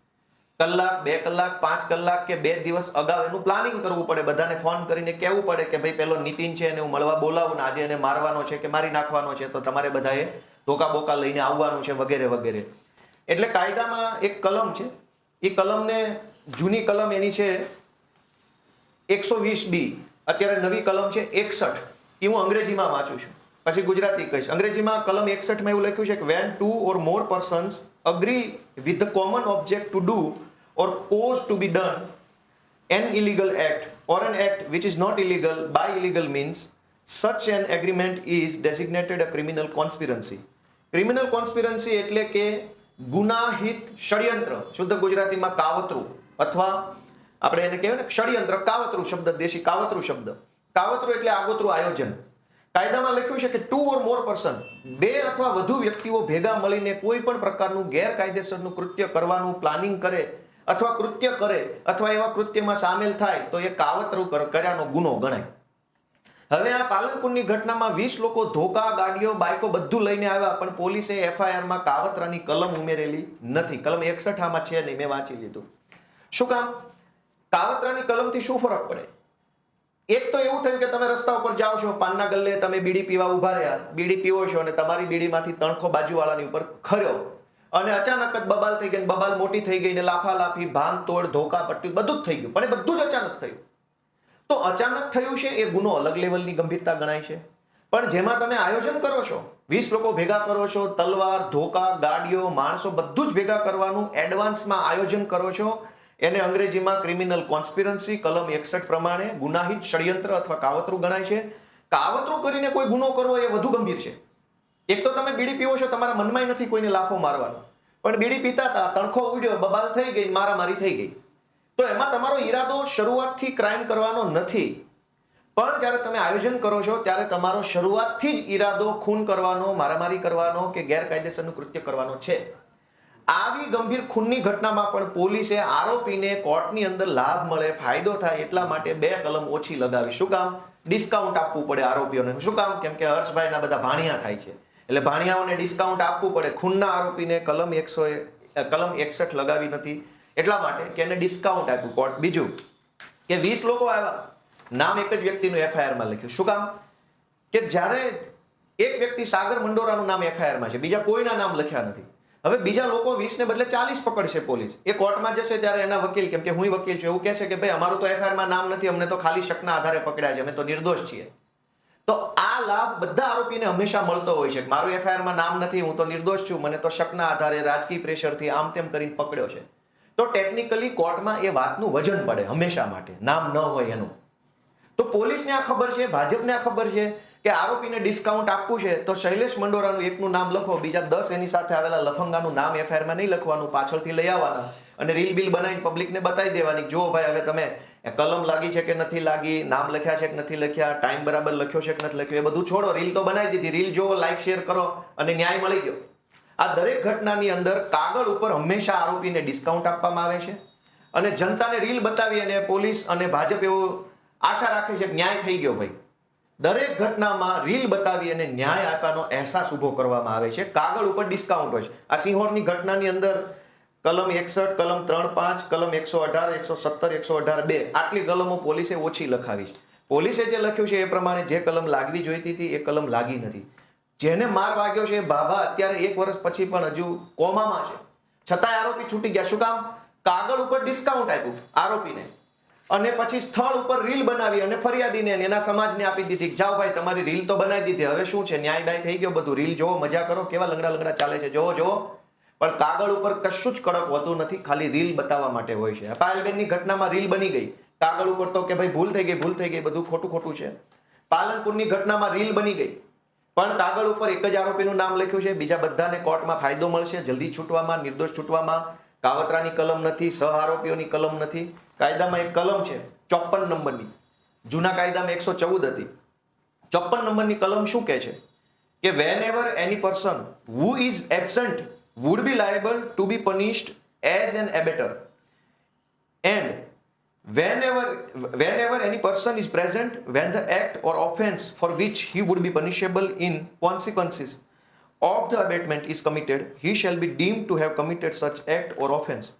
કલાક, 2 કલાક, 5 કલાક કે 2 દિવસ અગાઉ એનું પ્લાનિંગ કરવું પડે. બધાને ફોન કરીને કહેવું પડે કે ભાઈ પેલો નીતિન છે એને હું મળવા બોલાવું ને આજે એને મારવાનો છે કે મારી નાખવાનો છે, તો તમારે બધાએ ધોકા બોકા લઈને આવવાનું છે વગેરે વગેરે. એટલે કાયદામાં એક કલમ છે, એ કલમને જૂની કલમ એની છે 120B, અત્યારે નવી કલમ છે 61. એ હું અંગ્રેજીમાં વાંચું છું, પછી ગુજરાતી કહીશ. અંગ્રેજીમાં કલમ 61 માં એવું લખ્યું છે કે when 2 or more persons agree with the common object to do or cause to be done an illegal act or an act which is not illegal by illegal means, such an agreement is designated a criminal conspiracy. Criminal conspiracy એટલે કે ગુનાહિત ષડયંત્ર, શુદ્ધ ગુજરાતીમાં કાવતરું, અથવા આપણે એને કહેવાય ને ષડયંત્ર, કાવતરું શબ્દ, દેશી કાવતરું શબ્દ. કાવતરું એટલે આગોતરું આયોજન. કાયદામાં લખ્યું છે કે 2 or more person, 2 અથવા વધુ વ્યક્તિઓ ભેગા મળીને કોઈ પણ પ્રકારનું ગેરકાયદેસરનું કૃત્ય કરવાનું પ્લાનિંગ કરે અથવા કૃત્ય કરે અથવા એવા કૃત્યમાં સામેલ થાય તો એ કાવતરું કર્યાનો ગુનો ગણાય. હવે આ પાલનપુરની ઘટનામાં 20 લોકો ધોકા, ગાડીઓ, બાઇકો બધું લઈને આવ્યા, પણ પોલીસે એફઆઈઆરમાં કાવતરાની કલમ ઉમેરેલી નથી. કલમ 61 આમાં છે નહીં, મેં વાંચી લીધું. શું કામ? કાવતરાની કલમથી શું ફરક પડે? એક તો એવું થયું કે તમે રસ્તા ઉપર જાઓ છો, પાનના ગલ્લે તમે બીડી પીવા ઉભા રહ્યા, બીડી પીવો છો અને તમારી બીડીમાંથી તણખો બાજુવાળાની ઉપર ખર્યો અને અચાનક જ બબાલ થઈ ગઈ, બબાલ મોટી થઈ ગઈ ને લાફા લાફી, ભાંગ તોડ, ધોકા પટ્ટી બધું જ થઈ ગયું. પણ એ બધું જ અચાનક થયું. તો અચાનક થયું છે એ ગુનો અલગ લેવલની ગંભીરતા ગણાય છે. પણ જેમાં તમે આયોજન કરો છો, 20 લોકો ભેગા કરો છો, તલવાર, ધોકા, ગાડીઓ, માણસો બધું જ ભેગા કરવાનું એડવાન્સમાં આયોજન કરો છો, એને અંગ્રેજીમાં ક્રિમિનલ કોન્સ્પિરન્સી કલમ 61 પ્રમાણે ગુનાહિત ષડયંત્ર અથવા કાવતરું ગણાય છે. કાવતરું કરીને કોઈ ગુનો કરવો એ વધુ ગંભીર છે. એક તો તમે બીડી પીવો છો, તમારા મનમાં નથી કોઈને લાફો મારવાનો, પણ બીડી પીતા હતા, તણખો ઉડ્યો, બબાલ થઈ ગઈ, મારામારી થઈ ગઈ. તો એમાં તમારો ઈરાદો શરૂઆતથી ક્રાઇમ કરવાનો નથી, પણ જ્યારે તમે આયોજન કરો છો ત્યારે તમારો શરૂઆતથી જ ઈરાદો ખૂન કરવાનો, મારામારી કરવાનો કે ગેરકાયદેસરનું કૃત્ય કરવાનો છે. આવી ગંભીર ખૂનની ઘટનામાં પણ પોલીસે આરોપીને કોર્ટની અંદર લાભ મળે, ફાયદો થાય એટલા માટે 2 કલમ ઓછી લગાવી. શું કામ? ડિસ્કાઉન્ટ આપવું પડે આરોપીઓને. શું કામ? કેમ કે હર્ષભાઈના બધા ભાણિયા થાય છે એટલે ભાણિયાઓને ડિસ્કાઉન્ટ આપવું પડે. ખૂનના આરોપીને કલમ 61 લગાવી નથી એટલા માટે કે એને ડિસ્કાઉન્ટ આપ્યું કોર્ટ. બીજું કે 20 લોકો આવ્યા, નામ એક જ વ્યક્તિનું એફઆઈઆરમાં લખ્યું. શું કામ? કે જ્યારે એક વ્યક્તિ સાગર મંડોરાનું નામ એફઆઈઆરમાં છે, બીજા કોઈના નામ લખ્યા નથી. હવે બીજા લોકો 20 ને બદલે 40 પકડશે પોલીસ. એ કોર્ટમાં જશે ત્યારે એના વકીલ, કેમ કે હું વકીલ છું, એવું કહેશે કે ભાઈ અમારું તો એફઆઈઆરમાં નામ નથી, અમને તો ખાલી શકના આધારે પકડ્યા છે, અમે તો નિર્દોષ છીએ. તો આ લાભ બધા આરોપીને હંમેશા મળતો હોય છે. મારું એફઆઈઆરમાં નામ નથી, હું તો નિર્દોષ છું, મને તો શકના આધારે રાજકીય પ્રેશરથી આમ તેમ કરીને પકડ્યો છે. તો ટેકનિકલી કોર્ટમાં એ વાતનું વજન પડે હંમેશા માટે, નામ ન હોય એનું. તો પોલીસને આ ખબર છે, ભાજપને આ ખબર છે કે આરોપીને ડિસ્કાઉન્ટ આપવું છે, તો શૈલેષ મંડોરાનું એકનું નામ લખો, બીજા 10 એની સાથે આવેલા લફંગાનું નામ એફઆઈઆરમાં નહીં લખવાનું, પાછળથી લઈ આવવાના અને રીલ બિલ બનાવીને પબ્લિકને બતાવી દેવાની. જો ભાઈ હવે તમે કલમ લાગી છે કે નથી લાગી, નામ લખ્યા છે કે નથી લખ્યા, ટાઈમ બરાબર લખ્યો છે કે નથી લખ્યો, એ બધું છોડો, રીલ તો બનાવી દીધી, રીલ જોવો, લાઈક શેર કરો અને ન્યાય મળી ગયો. આ દરેક ઘટનાની અંદર કાગળ ઉપર હંમેશા આરોપીને ડિસ્કાઉન્ટ આપવામાં આવે છે અને જનતાને રીલ બતાવી અને પોલીસ અને ભાજપ એવું આશા રાખે છે કે ન્યાય થઈ ગયો. ભાઈ દરેક ઘટનામાં રીલ બતાવી અને ન્યાય આપ્યાનો અહેસાસ ઉભો કરવામાં આવે છે. કાગળ ઉપર ડિસ્કાઉન્ટ હોય છે. આ સિંહોરની ઘટનાની અંદર કલમ 61, કલમ 3.5, કલમ 118, 117, 118(2) આટલી કલમો પોલીસે ઓછી લખાવી છે. પોલીસે જે લખ્યું છે એ પ્રમાણે જે કલમ લાગવી જોઈતી હતી એ કલમ લાગી નથી. જેને માર વાગ્યો છે બાબા અત્યારે 1 વર્ષ પછી પણ હજુ કોમામાં છે, છતાંય આરોપી છૂટી ગયા. શું કામ? કાગળ ઉપર ડિસ્કાઉન્ટ આપ્યું આરોપીને અને પછી સ્થળ ઉપર રીલ બનાવી અને ફરિયાદીને એના સમાજને આપી દીધી. જાઓ ભાઈ તમારી રીલ તો બનાવી દીધી, હવે શું છે, ન્યાય બાય થઈ ગયો બધું, રીલ જોવો, મજા કરો, કેવા લંગડા ચાલે છે, જોવો. પણ કાગળ ઉપર કશું જ કડક હોતું નથી, ખાલી રીલ બતાવવા માટે હોય છે. પાયલબેનની ઘટનામાં રીલ બની ગઈ, કાગળ ઉપર તો કે ભાઈ ભૂલ થઈ ગઈ, બધું ખોટું છે. પાલનપુરની ઘટનામાં રીલ બની ગઈ, પણ કાગળ ઉપર એક જ આરોપીનું નામ લખ્યું છે. બીજા બધાને કોર્ટમાં ફાયદો મળશે જલ્દી છૂટવામાં, નિર્દોષ છૂટવામાં. કાવતરાની કલમ નથી, સહ આરોપીઓની કલમ નથી. કાયદામાં એક કલમ છે 54 નંબરની, જૂના કાયદામાં 114 હતી. 54 નંબરની કલમ શું કહે છે કે whenever any person who is absent would be liable to be punished as an abettor, and whenever any person is present when the act or offense for which he would be punishable in consequences of the abatement is committed, he shall be deemed to have committed such act or offense.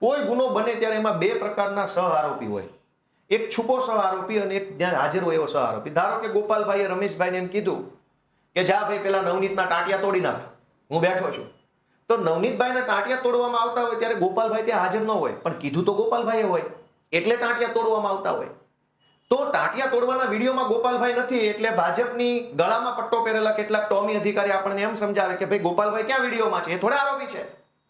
કોઈ ગુનો બને ત્યારે એમાં 2 પ્રકારના સહ આરોપી હોય, એક છુપો સહ આરોપી અને એક ત્યાં હાજર હોય એવો સહ આરોપી. ધારો કે ગોપાલભાઈએ રમેશભાઈને એમ કીધું કે જા ભાઈ પેલા નવનીતના ટાંટિયા તોડી નાખ, હું બેઠો છું. તો નવનીતભાઈના ટાંટિયા તોડવામાં આવતા હોય ત્યારે ગોપાલભાઈ ત્યાં હાજર ન હોય, પણ કીધું તો ગોપાલભાઈએ હોય એટલે ટાંટિયા તોડવામાં આવતા હોય. તો ટાંટિયા તોડવાના વિડીયોમાં ગોપાલભાઈ નથી એટલે ભાજપની ગળામાં પટ્ટો પહેરેલા કેટલાક ટોમી અધિકારી આપણને એમ સમજાવે કે ભાઈ ગોપાલભાઈ ક્યાં વિડીયોમાં છે, એ થોડા આરોપી છે,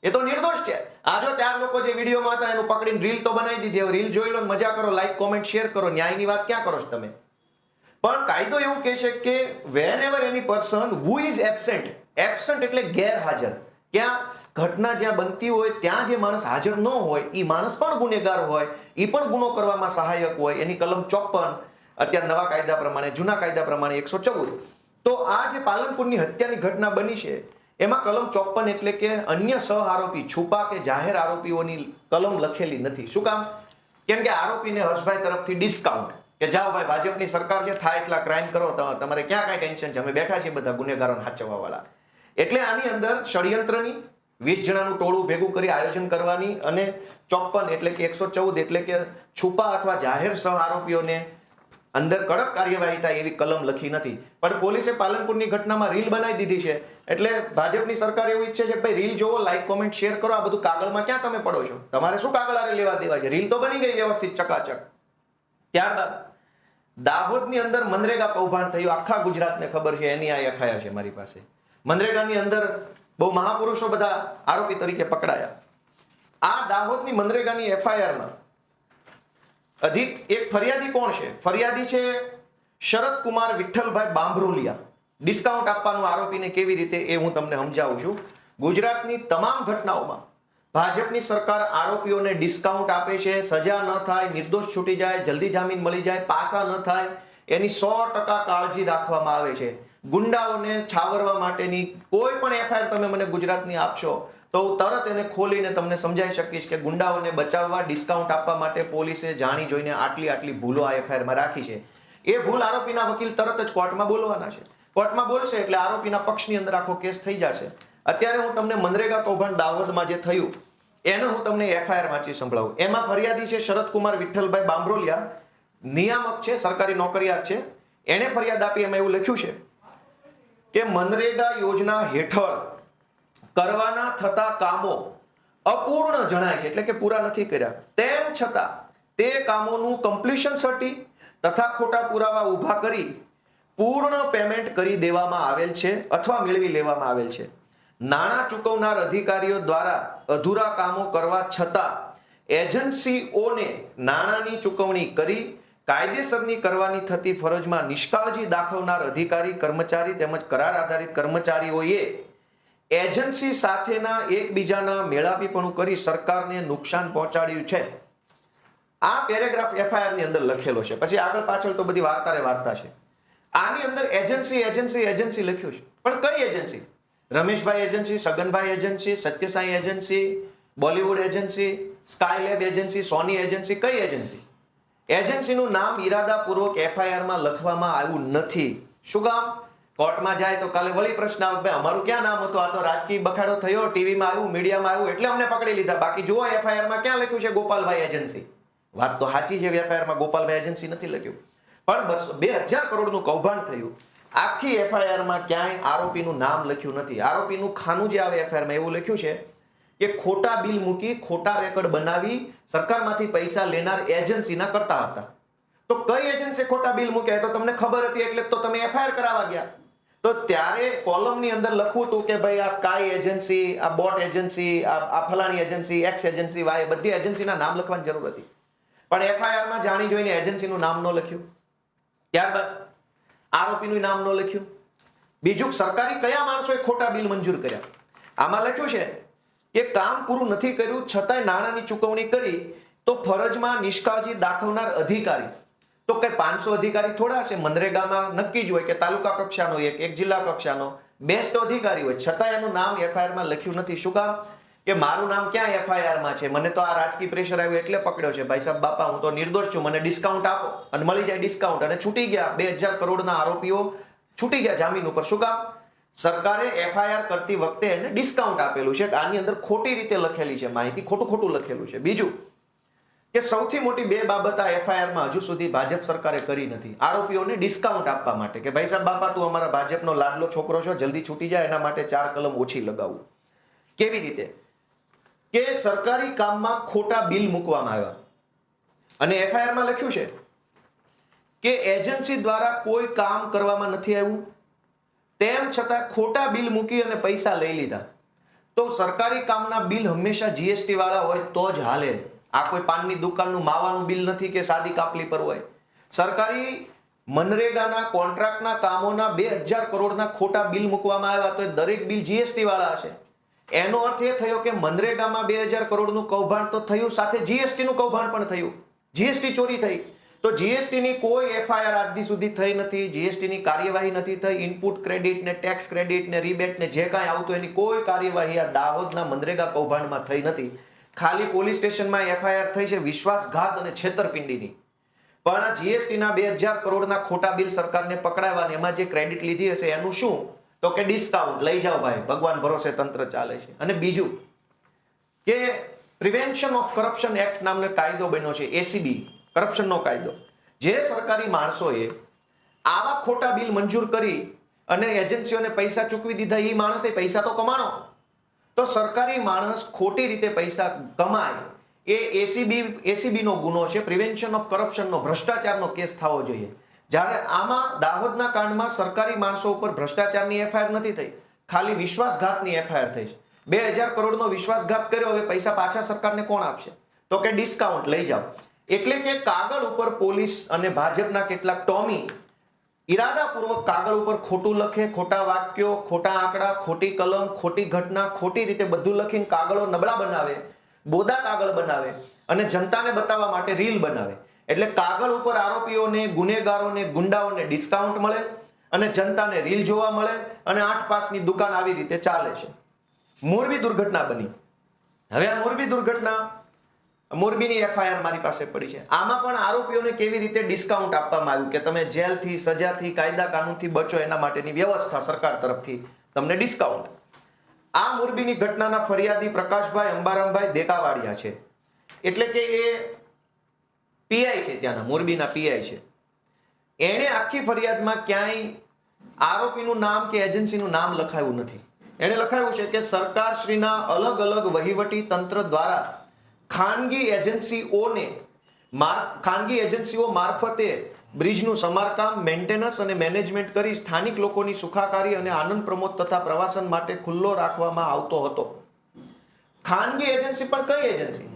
એ તો નિર્દોષ છે. આ જો 4 લોકો જે વિડીયોમાં હતા એનું પકડીને રીલ તો બનાવી દીધી. હવે રીલ જોઈ લો, મજા કરો, લાઈક કોમેન્ટ શેર કરો, ન્યાયની વાત ક્યાં કરો છો તમે? પણ કાયદો એવું કહે છે કે whenever any person who is absent એટલે ગેરહાજર, ક્યાં ઘટના જ્યાં બનતી હોય ત્યાં જે માણસ હાજર ન હોય એ માણસ પણ ગુનેગાર હોય, એ પણ ગુનો કરવામાં સહાયક હોય. એની કલમ 54 અત્યારે નવા કાયદા પ્રમાણે, જૂના કાયદા પ્રમાણે 114. તો આ જે પાલનપુરની હત્યાની ઘટના બની છે એમાં કલમ 54 એટલે કે અન્ય સહ આરોપી, છુપા કે જાહેર આરોપીઓની કલમ લખેલી નથી. શું કામ? કેમ કે આરોપીને હર્ષભાઈ તરફથી ડિસ્કાઉન્ટ કે જાઓ ભાઈ ભાજપની સરકાર છે, થાય એટલા ક્રાઇમ કરો, તમારે ક્યાં કાંઈ ટેન્શન છે, અમે બેઠા છીએ બધા ગુનેગારોને હાચવવા વાળા. એટલે આની અંદર ષડયંત્રની 20 જણાનું ટોળું ભેગું કરી આયોજન કરવાની અને 54 એટલે કે 114 એટલે કે છુપા અથવા જાહેર સહ આરોપીઓને અંદર કડક કાર્યવાહી થાય એવી કલમ લખી નથી. પણ પોલીસે પાલનપુરની ઘટનામાં રીલ બનાવી દીધી છે એટલે ભાજપની સરકાર એવું ઈચ્છે છે કે ભાઈ રીલ જોવો, લાઈક કોમેન્ટ શેર કરો, આ બધું કાગળમાં ક્યાં તમે પડો છો, તમારે શું કાગળ આરે લેવા દેવા છે? રીલ તો બની ગઈ વ્યવસ્થિત ચકાચક. ત્યારબાદ દાહોદની અંદર મનરેગા કૌભાંડ થયું, આખા ગુજરાતને ખબર છે, એની આ એફઆઈઆર છે મારી પાસે. મનરેગાની અંદર બહુ મહાપુરુષો બધા આરોપી તરીકે પકડાયા. આ દાહોદની મનરેગાની એફઆઈઆરમાં એક ફરિયાદી કોણ છે? ફરિયાદી છે શરદ કુમાર વિઠ્ઠલભાઈ બાંભરોલિયા. ડિસ્કાઉન્ટ આપવાનું આરોપીને કેવી રીતે એ હું તમને સમજાવું છું. ગુજરાતની તમામ ઘટનાઓમાં ભાજપની સરકાર આરોપીઓને ડિસ્કાઉન્ટ આપે છે, સજા ન થાય, નિર્દોષ છૂટી જાય, જલ્દી જામીન મળી જાય, પાસા ન થાય, એની 100% કાળજી રાખવામાં આવે છે. ગુંડાઓને છાવરવા માટેની કોઈ પણ એફઆઈઆર તમે મને ગુજરાતની આપશો તો હું તરત એને ખોલીને તમને સમજાવી શકીશ કે ગુંડાઓને બચાવવા, ડિસ્કાઉન્ટ આપવા માટે પોલીસે જાણી જોઈને આટલી ભૂલો આ એફઆઈઆરમાં રાખી છે. એ ભૂલ આરોપીના વકીલ તરત જ કોર્ટમાં બોલવાના છે. કોર્ટમાં બોલશે એટલે આરોપીના પક્ષની અંદર આખો કેસ થઈ જશે. અત્યારે હું તમને મનરેગા કૌભાંડ દાહોદમાં જે થયું એને હું તમને એફઆઈઆર વાંચી સંભળાવું. એમાં ફરિયાદી છે શરદકુમાર વિઠ્ઠલભાઈ બાંભરોલિયા, નિયામક છે, સરકારી નોકરિયાત છે. એને ફરિયાદ આપી એમાં એવું લખ્યું છે કે મનરેગા યોજના હેઠળ કરવાના થતા કામો અપૂર્ણ જણાય છે, એટલે કે પૂરા નથી કર્યા. તેમ છતાં તે કામોનું કમ્પ્લીશન સર્ટી તથા ખોટા પુરાવા ઊભા કરી પૂર્ણ પેમેન્ટ કરી દેવામાં આવેલ છે અથવા મેળવી લેવામાં આવેલ છે. નાણાં ચૂકવનાર અધિકારીઓ દ્વારા અધૂરા કામો કરવા છતાં એજન્સીઓને નાણાંની ચૂકવણી કરી કાયદેસરની કરવાની થતી ફરજમાં નિષ્કાળજી દાખવનાર અધિકારી, કર્મચારી તેમજ કરાર આધારિત કર્મચારીઓએ એજન્સી સાથેના એકબીજાના મેળાપીપણું કરી સરકારને નુકસાન પહોંચાડ્યું છે. આ પેરેગ્રાફ એફઆઈઆર ની અંદર લખેલો છે. પછી આગળ પાછળ તો બધી વાર્તા છે. આની અંદર એજન્સી લખ્યું છે, પણ કઈ agency? Rameshbhai agency, Saganbhai agency, Satyasai agency, Bollywood agency, Skylab agency, Sony agency, કઈ એજન્સી? એજન્સીનું નામ ઈરાદાપૂર્વક એફઆઈઆર માં લખવામાં આવ્યું નથી. શું કામ? કોર્ટમાં જાય તો કાલે વળી પ્રશ્ન આવે, ભાઈ અમારું ક્યાં નામ હતું? આ તો રાજકીય બખાડો થયો, ટીવીમાં આવ્યું, મીડિયામાં આવ્યું એટલે અમને પકડી લીધા. બાકી જુઓ એફઆઈઆર માં ક્યાં લખ્યું છે ગોપાલભાઈ એજન્સી? વાત તો સાચી છે, એફઆઈઆર માં ગોપાલભાઈ એજન્સી નથી લખ્યું, પણ 2000 કરોડનું કૌભાંડ થયું. આખી એફઆઈઆર માં ક્યાંય આરોપીનું નામ લખ્યું નથી. આરોપીનું ખાનું જે આવે એફઆઈઆર માં એવું લખ્યું છે કે ખોટા બિલ મૂકી, ખોટા રેકોર્ડ બનાવી સરકારમાંથી પૈસા લેનાર એજન્સીના કરતા હતા. તો કઈ એજન્સી ખોટા બિલ મૂક્યા? તો તમને ખબર હતી એટલે તો તમે એફઆઈઆર કરાવવા ગયા. તો ત્યારે કોલમની અંદર લખવું હતું કે ભાઈ આ સ્કાય એજન્સી, આ બોટ એજન્સી, આ ફલાણી એજન્સી, એક્સ એજન્સી, વાય, બધી એજન્સીના નામ લખવાની જરૂર હતી. પણ એફઆઈઆર માં જાણી જોઈને એજન્સીનું નામ ન લખ્યું. ત્યારબાદ આરોપીનું નામ ન લખ્યું. બીજું, સરકારી કયા માણસોએ ખોટા બિલ મંજૂર કર્યા? આમાં લખ્યું છે કે કામ પૂરું નથી કર્યું છતાંય નાણાંની ચૂકવણી કરી તો ફરજમાં નિષ્કાળજી દાખવનાર અધિકારી. તો કઈ 500 અધિકારી થોડા છે? મનરેગામાં નક્કી જ હોય કે તાલુકા કક્ષાનો એક જિલ્લા કક્ષાનો બેસ્ટ અધિકારી હોય, છતાં એનું નામ એફઆઈઆર માં લખ્યું નથી. શું કામ? કે મારું નામ ક્યાં એફઆઈઆર માં છે? મને તો આ રાજકીય પ્રેશર આવ્યું એટલે પકડ્યો છે. ભાઈ સાહેબ બાપા, હું તો નિર્દોષ છું, મને ડિસ્કાઉન્ટ આપો. અને મળી જાય ડિસ્કાઉન્ટ અને છૂટી ગયા. 2000 કરોડના આરોપીઓ છૂટી ગયા જામીન ઉપર. શું કામ? સરકારે એફઆઈઆર કરતી વખતે એને ડિસ્કાઉન્ટ આપેલું છે. આની અંદર ખોટી રીતે લખેલી છે માહિતી, ખોટું લખેલું છે. બીજું કે સૌથી મોટી બે બાબત આ એફઆઈઆર માં હજુ સુધી ભાજપ સરકારે કરી નથી, આરોપીઓને ડિસ્કાઉન્ટ આપવા માટે કે ભાઈ સાહેબ બાપા તું અમારા ભાજપનો લાડલો છોકરો છો, જલ્દી છૂટી જાય એના માટે 4 કલમ ઓછી લગાવવું. કેવી રીતે? કે સરકારી કામમાં ખોટા બિલ મૂકવામાં આવ્યા અને એફઆઈઆર માં લખ્યું છે કે એજન્સી દ્વારા કોઈ કામ કરવામાં નથી આવ્યું, તેમ છતાં ખોટા બિલ મૂકી અને પૈસા લઈ લીધા. તો સરકારી કામના બિલ હંમેશા જીએસટી વાળા હોય તો જ હાલે. આ કોઈ પાનની દુકાનનું માવાનું બિલ નથી કે સાદી કાપલી પર હોય. સરકારી મનરેગાના કોન્ટ્રાક્ટના કામોના 2000 કરોડના ખોટા બિલ મૂકવામાં આવ્યા તો દરેક બિલ જીએસટી વાળા હશે. એનો અર્થ એ થયો કે મનરેગામાં 2000 કરોડનું કૌભાંડ તો થયું, સાથે જીએસટી નું કૌભાંડ પણ થયું. જીએસટી ચોરી થઈ તો જીએસટી ની કોઈ એફઆઈઆર આજ સુધી થઈ નથી, જીએસટી ની કાર્યવાહી નથી થઈ. ઇનપુટ ક્રેડિટ ને ટેક્સ ક્રેડિટ ને રિબેટ ને જે કાંઈ આવતું એની કોઈ કાર્યવાહી આ દાહોદના મનરેગા કૌભાંડમાં થઈ નથી. ખાલી પોલીસ સ્ટેશનમાં એફઆઈઆર થઈ છે વિશ્વાસઘાત અને છેતરપિંડીની. પણ આ જીએસટી ના 2000 કરોડના ખોટા બિલ સરકારને પકડાવ્યા અને એમાં જે ક્રેડિટ લીધી હશે એનું શું? તો કે ડિસ્કાઉન્ટ લઈ જાઓ ભાઈ, ભગવાન ભરોસે તંત્ર ચાલે છે. અને બીજું કે પ્રિવેન્શન ઓફ કરપ્શન એક્ટ નામનો કાયદો બન્યો છે, એસીબી કરપ્શનનો કાયદો. જે સરકારી માણસોએ આવા ખોટા બિલ મંજૂર કરી અને એજન્સીઓને પૈસા ચૂકવી દીધા, એ માણસે પૈસા તો કમાણો. તો સરકારી માણસ ખોટી રીતે પૈસા કમાય એ એસીબી નો ગુનો છે, પ્રિવેન્શન ઓફ કરપ્શનનો, ભ્રષ્ટાચારનો કેસ થવો જોઈએ. જ્યારે આમાં દાહોદના કાંડમાં સરકારી માણસો ઉપર ભ્રષ્ટાચારની એફઆઈઆર નથી થઈ, ખાલી વિશ્વાસઘાતની એફઆઈઆર થઈ છે. 2000 કરોડનો વિશ્વાસઘાત કર્યો, હવે પૈસા પાછા સરકારને કોણ આપશે? તો કે ડિસ્કાઉન્ટ લઈ જાઓ. એટલે કે કાગળ ઉપર પોલીસ અને ભાજપના કેટલાક ટોમી ઈરાદાપૂર્વક કાગળ ઉપર ખોટું લખે, ખોટા વાક્યો, ખોટા આંકડા, ખોટી કલમ, ખોટી ઘટના, ખોટી રીતે બધું લખીને કાગળો નબળા બનાવે, બોદા કાગળ બનાવે અને જનતાને બતાવવા માટે રીલ બનાવે. એટલે કાગળ ઉપર આરોપીઓને, ગુનેગારોને, ગુંડાઓને ડિસ્કાઉન્ટ મળે અને જનતાને રીલ જોવા મળે અને 8 પાસની દુકાન આવી રીતે ચાલે છે. મોરબી દુર્ઘટના બની. હવે આ મોરબી દુર્ઘટના, મોરબીની એફઆઈઆર મારી પાસે પડી છે. આમાં પણ આરોપીઓને કેવી રીતે ડિસ્કાઉન્ટ આપવામાં આવ્યું કે તમે જેલથી, સજાથી, કાયદા કાનૂનથી બચો એના માટેની વ્યવસ્થા સરકાર તરફથી તમને ડિસ્કાઉન્ટ. આ મોરબીની ઘટનાના ફરિયાદી પ્રકાશભાઈ અંબારામભાઈ દેકાવાડિયા છે. એટલે કે એ પીઆઈ છે, ત્યાંના મોરબીના પીઆઈ છે. એણે આખી ફરિયાદમાં ક્યાંય આરોપીનું નામ કે એજન્સીનું નામ લખાયું નથી. એણે લખાયું છે કે સરકારશ્રીના અલગ અલગ વહીવટી તંત્ર દ્વારા ખાનગી એજન્સીઓ મારફતે બ્રિજનું સમારકામ, મેન્ટેનન્સ અને મેનેજમેન્ટ કરી સ્થાનિક લોકોની સુખાકારી અને આનંદ પ્રમોદ તથા પ્રવાસન માટે ખુલ્લો રાખવામાં આવતો હતો. ખાનગી એજન્સી પણ કઈ agency?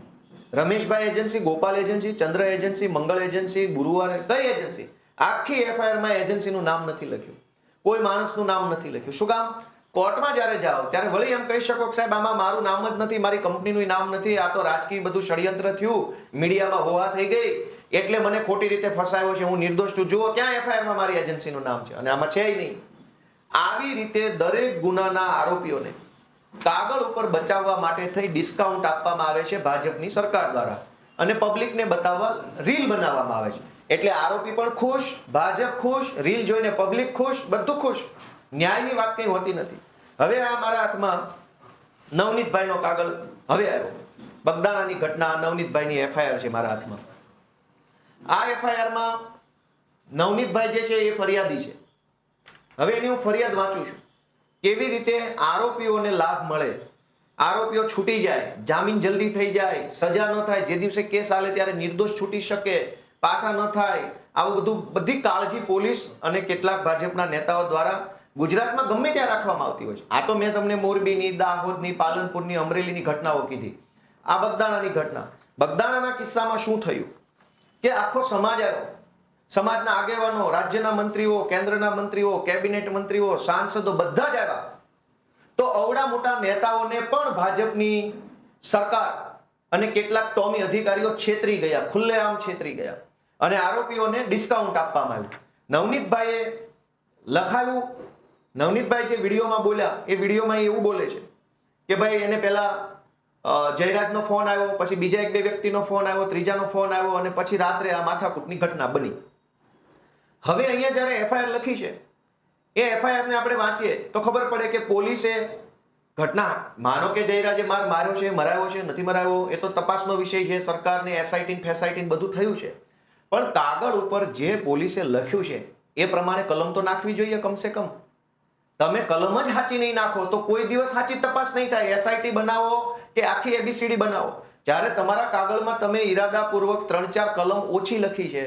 Rameshbhai agency, Gopal agency, ચંદ્ર એજન્સી, મંગળ એજન્સી, ગુરુવાર, કઈ એજન્સી? આખી એફઆઈઆરમાં એજન્સીનું નામ નથી લખ્યું, કોઈ માણસનું નામ નથી લખ્યું. શું કામ? કોર્ટમાં જ્યારે જાઓ ત્યારે વળી એમ કહી શકો કે સાહેબ આમાં મારું નામ જ નથી, મારી કંપનીનું નામ નથી, આ તો રાજકીય બધું ષડયંત્ર થયું, મીડિયામાં હોવા થઈ ગઈ એટલે મને ખોટી રીતે ફસાયો છે, હું નિર્દોષ છું. જુઓ ક્યાં એફઆઈઆરમાં મારી એજન્સીનું નામ છે અને આમાં છે નહીં. આવી રીતે દરેક ગુનાના આરોપીઓને કાગળ ઉપર બચાવવા માટે થઈ ડિસ્કાઉન્ટ આપવામાં આવે છે ભાજપની સરકાર દ્વારા અને પબ્લિકને બતાવવા રીલ બનાવવામાં આવે છે. એટલે આરોપી પણ ખુશ, ભાજપ ખુશ, રીલ જોઈને પબ્લિક ખુશ, બધું ખુશ. ન્યાયની વાત કઈ હોતી નથી. હવે આ મારા હાથમાં નવનીતભાઈનો કાગળ હવે આવ્યો. બગદાણાની ઘટના, નવનીતભાઈની એફઆઈઆર છે મારા હાથમાં. આ એફઆઈઆરમાં નવનીતભાઈ જે છે એ ફરિયાદી છે. હવે એની હું ફરિયાદ વાંચું છું. કેવી રીતે આરોપીઓને લાભ મળે, આરોપીઓ છૂટી જાય, જામીન જલ્દી થઈ જાય, સજા ન થાય, જે દિવસે કેસ આલે ત્યારે નિર્દોષ છૂટી શકે, પાછા ન થાય, આવું બધું બધી કાળજી પોલીસ અને કેટલાક ભાજપના નેતાઓ દ્વારા ગુજરાતમાં ગમે ત્યાં રાખવામાં આવતી હોય છે. આ તો મેં તમને મોરબીની, દાહોદની, પાલનપુરની, અમરેલીની ઘટનાઓ કીધી. આ બગદાણાની ઘટના. બગદાણાના કિસ્સામાં શું થયું કે આખો સમાજ આવ્યો, સમાજના આગેવાનો, રાજ્યના મંત્રીઓ, કેન્દ્રના મંત્રીઓ, કેબિનેટ મંત્રીઓ, સાંસદો બધા જ આવ્યા. તો અવડા મોટા નેતાઓને પણ ભાજપની સરકાર અને કેટલાક ટોમી અધિકારીઓ છેતરી ગયા, ખુલ્લેઆમ છેતરી ગયા અને આરોપીઓને ડિસ્કાઉન્ટ આપવામાં આવ્યું. નવનીતભાઈએ લખાયું, નવનીતભાઈ જે વિડીયોમાં બોલ્યા એ વિડીયોમાં એવું બોલે છે કે ભાઈ એને પહેલા જયરાજનો ફોન આવ્યો, પછી બીજા 1-2 વ્યક્તિનો ફોન આવ્યો, ત્રીજાનો ફોન આવ્યો અને પછી રાત્રે આ માથાકૂટની ઘટના બની. હવે અહીંયા જ્યારે એફઆઈઆર લખી છે એ એફઆઈઆર ને આપણે વાંચીએ તો ખબર પડે કે પોલીસે ઘટના, માનો કે જયરાજે માર્યો છે, મરાયો છે, નથી મરાયો, એ તો તપાસનો વિષય છે. સરકારને એસઆઈટી, ફેસઆઈટી બધું થયું છે, પણ કાગળ ઉપર જે પોલીસે લખ્યું છે એ પ્રમાણે કલમ તો નાખવી જોઈએ કમસે કમ. તમે કલમ જ સાચી નહીં નાખો તો કોઈ દિવસ સાચી તપાસ નહીં થાય. એસઆઈટી બનાવો કે આખી એબીસીડી બનાવો, જ્યારે તમારા કાગળમાં તમે ઈરાદાપૂર્વક 3-4 કલમ ઓછી લખી છે.